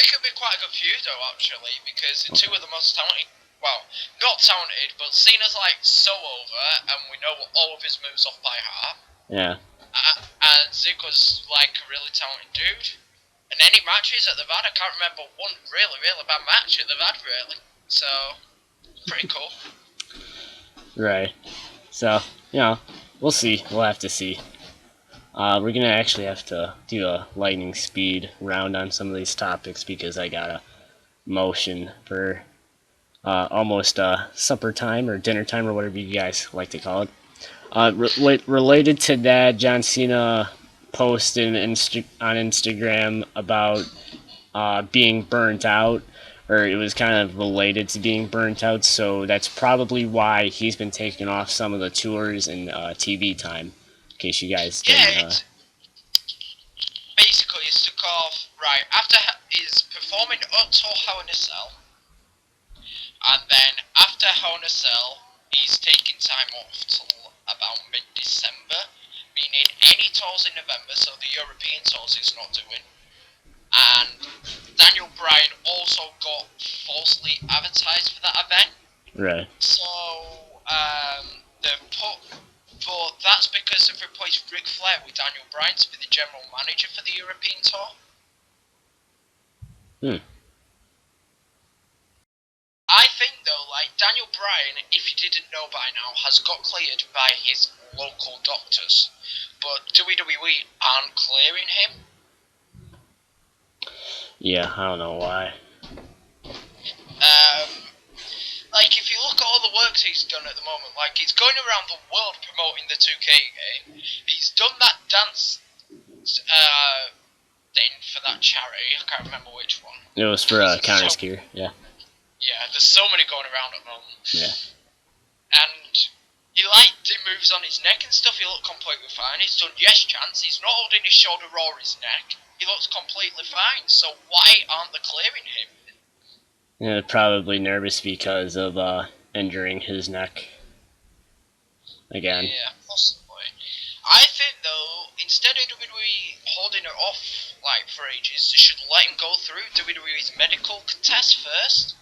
it'll be quite a good feud though, actually, because the two of the most talented. Well, not talented, but Cena's like so over, and we know all of his moves off by heart. Yeah. And Ziggler's like a really talented dude. And any matches that they've had, I can't remember one really, really bad match that they've had, really. So, pretty cool. Right. So, we'll see. We'll have to see. We're gonna actually have to do a lightning speed round on some of these topics because I got a motion for almost supper time or dinner time or whatever you guys like to call it. Related to that, John Cena posted on Instagram about being burnt out, or it was kind of related to being burnt out, so that's probably why he's been taking off some of the tours and TV time, in case you guys didn't. Basically, it's took off, right, after he's performing up till Hell in a Cell, and then after Hell in a Cell, he's taking time off till about mid-December, meaning any tours in November, so the European tours he's not doing. And Daniel Bryan also got falsely advertised for that event. Right. So, but that's because they've replaced Ric Flair with Daniel Bryan to be the general manager for the European tour. I think though though, like Daniel Bryan, if you didn't know by now, has got cleared by his local doctors, but WWE aren't clearing him. Yeah, I don't know why. Like, if you look at all the work he's done at the moment, like, he's going around the world promoting the 2K game. He's done that dance thing for that charity. I can't remember which one. It was for Counter's Cure, yeah. Yeah, there's so many going around at the moment. Yeah. And he, like, did moves on his neck and stuff. He looked completely fine. He's done yes chants. He's not holding his shoulder or his neck. He looks completely fine. So why aren't they clearing him? Yeah, probably nervous because of injuring his neck again. Yeah, possibly. I think though, instead of WWE holding it off like for ages, they should let him go through WWE's medical test first.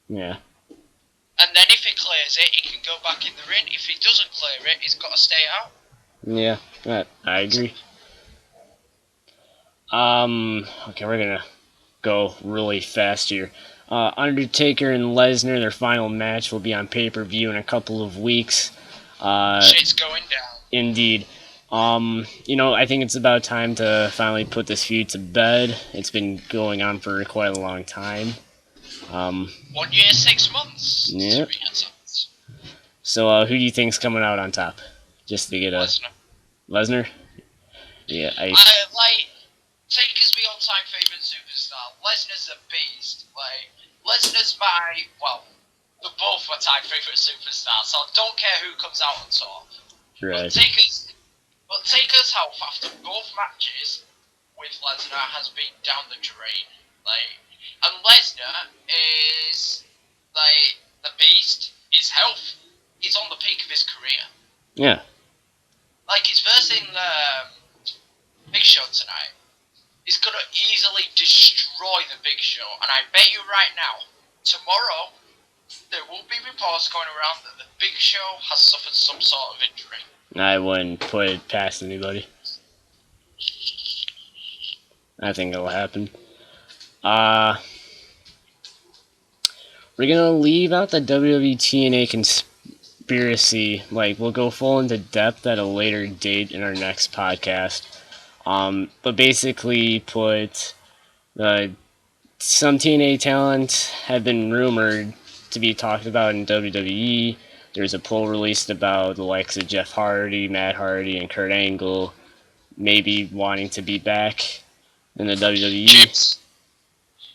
Yeah. And then if he clears it, he can go back in the ring. If he doesn't clear it, he's got to stay out. Yeah, I agree. Okay, we're gonna go really fast here. Undertaker and Lesnar, their final match will be on pay-per-view in a couple of weeks. Shit's going down. Indeed. I think it's about time to finally put this feud to bed. It's been going on for quite a long time. 1 year, 6 months. Yeah. So, who do you think's coming out on top? Just to get a Lesnar. Yeah, Taker's my all-time favorite superstar. Lesnar's a beast. Like, Lesnar's they're both my time favorite superstars. So I don't care who comes out on top. right. But Taker's health after both matches with Lesnar has been down the drain. And Lesnar is the beast. His health. He's on the peak of his career. Yeah. Like, he's versing Big Show tonight. He's gonna easily destroy the Big Show, and I bet you right now, tomorrow, there will be reports going around that the Big Show has suffered some sort of injury. I wouldn't put it past anybody. I think it'll happen. We're gonna leave out the WWE TNA conspiracy. Like, we'll go full into depth at a later date in our next podcast. But basically put some TNA talent have been rumored to be talked about in WWE. There's a poll released about the likes of Jeff Hardy, Matt Hardy, and Kurt Angle maybe wanting to be back in the WWE.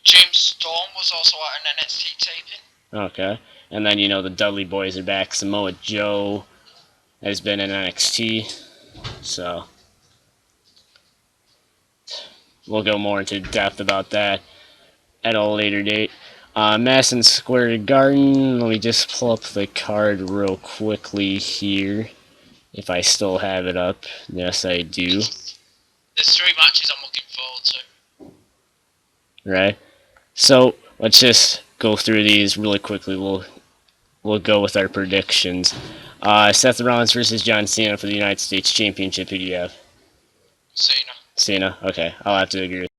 James Storm was also at an NXT taping. Okay. And then, the Dudley Boys are back. Samoa Joe has been in NXT. So we'll go more into depth about that at a later date. Madison Square Garden. Let me just pull up the card real quickly here. If I still have it up. Yes, I do. There's 3 matches I'm looking forward to. Right. So let's just go through these really quickly. We'll go with our predictions. Seth Rollins versus John Cena for the United States Championship. Who do you have? Cena. Okay, I'll have to agree with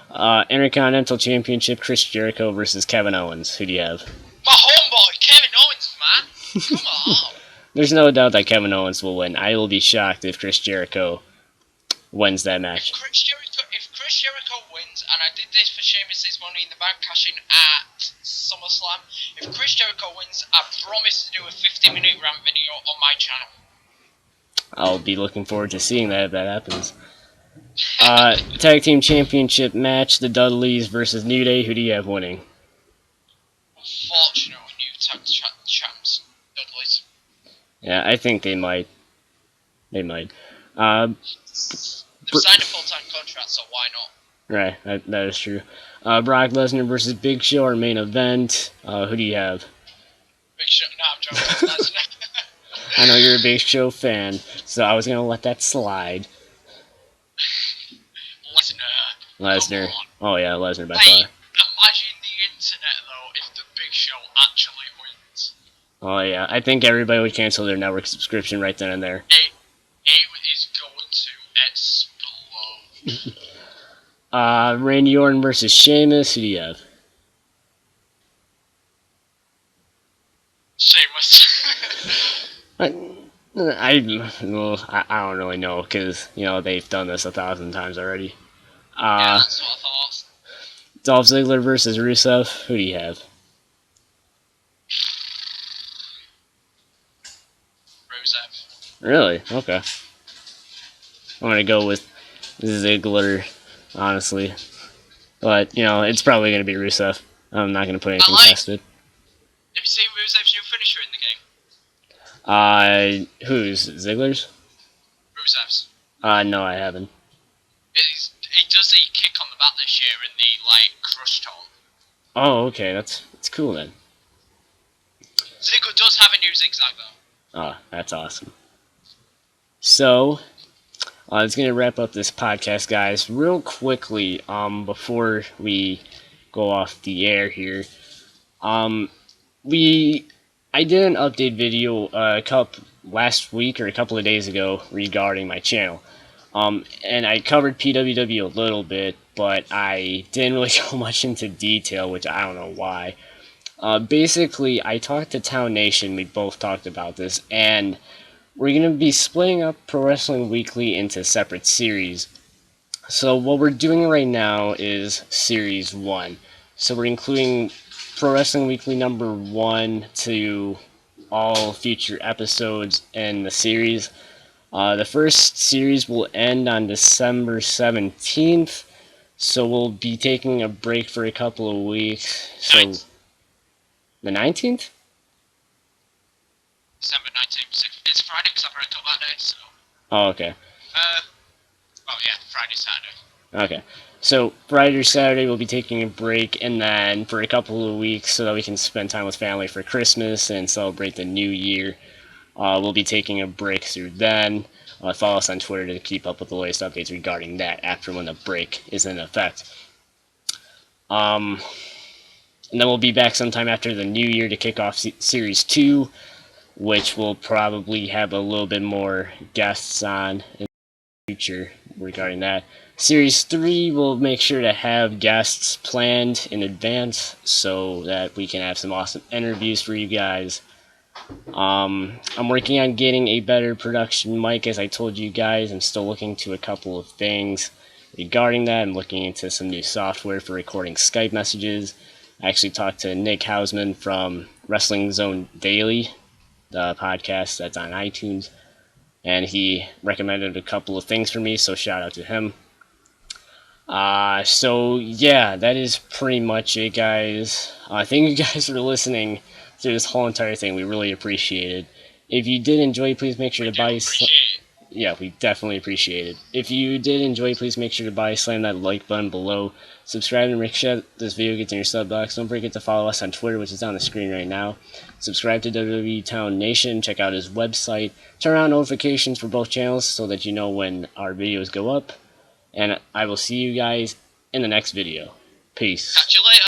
that. Intercontinental Championship, Chris Jericho versus Kevin Owens. Who do you have? My homeboy, Kevin Owens, man. Come on. There's no doubt that Kevin Owens will win. I will be shocked if Chris Jericho wins that match. If Chris Jericho wins, and I did this for Sheamus' Money in the Bank cashing at SummerSlam, if Chris Jericho wins, I promise to do a 50-minute rant video on my channel. I'll be looking forward to seeing that if that happens. Tag Team Championship match, the Dudleys versus New Day. Who do you have winning? Unfortunately, new tag champs, Dudleys. Yeah, I think they might. They might. They've signed a full-time contract, so why not? Right, that is true. Brock Lesnar versus Big Show, our main event. Who do you have? Big Show. No, I'm joking. Lesnar. I know you're a Big Show fan, so I was gonna let that slide. Lesnar. Oh yeah, Lesnar by far. Imagine the internet though if the Big Show actually wins. Oh yeah, I think everybody would cancel their network subscription right then and there. It is going to explode. Randy Orton versus Sheamus. Who do you have? I don't really know because they've done this 1,000 times already. Yeah, Uh, that's what I thought. Dolph Ziggler versus Rusev. Who do you have? Rusev. Really? Okay. I'm gonna go with Ziggler, honestly. But it's probably gonna be Rusev. I'm not gonna put I anything like. past it. Have you seen Rusev's new finisher in the game? Who's Ziggler's? Rusev's. No, I haven't. He does the kick on the back this year in the crush tone. Oh, okay, that's cool then. Ziggler does have a new zigzag though. Oh, that's awesome. So, it's gonna wrap up this podcast, guys, real quickly. Before we go off the air here, we I did an update video last week or a couple of days ago regarding my channel. And I covered PWW a little bit, but I didn't really go much into detail, which I don't know why. Basically, I talked to Town Nation. We both talked about this, and we're going to be splitting up Pro Wrestling Weekly into separate series. So what we're doing right now is Series 1. So we're including Pro Wrestling Weekly number 1 to all future episodes in the series. The first series will end on December 17th, so we'll be taking a break for a couple of weeks. So, the 19th? December 19th. It's Friday because I broke up that day, so. Oh, okay. Oh yeah, Friday, Saturday. Okay. So, Friday or Saturday, we'll be taking a break, and then for a couple of weeks so that we can spend time with family for Christmas and celebrate the new year. We'll be taking a break through then. Follow us on Twitter to keep up with the latest updates regarding that after when the break is in effect. And then we'll be back sometime after the new year to kick off Series 2, which will probably have a little bit more guests on in the future regarding that. Series 3 will make sure to have guests planned in advance so that we can have some awesome interviews for you guys. I'm working on getting a better production mic, as I told you guys. I'm still looking to a couple of things regarding that. I'm looking into some new software for recording Skype messages. I actually talked to Nick Hausman from Wrestling Zone Daily, the podcast that's on iTunes, and he recommended a couple of things for me, so shout out to him. So yeah, that is pretty much it, guys. Thank you guys for listening through this whole entire thing. We really appreciate it. If you did enjoy, please make sure to buy. Yeah, we definitely appreciate it. If you did enjoy, please make sure to slam that like button below. Subscribe and make sure this video gets in your sub box. Don't forget to follow us on Twitter, which is on the screen right now. Subscribe to WWE Town Nation. Check out his website. Turn on notifications for both channels so that you know when our videos go up. And I will see you guys in the next video. Peace. Catch you later.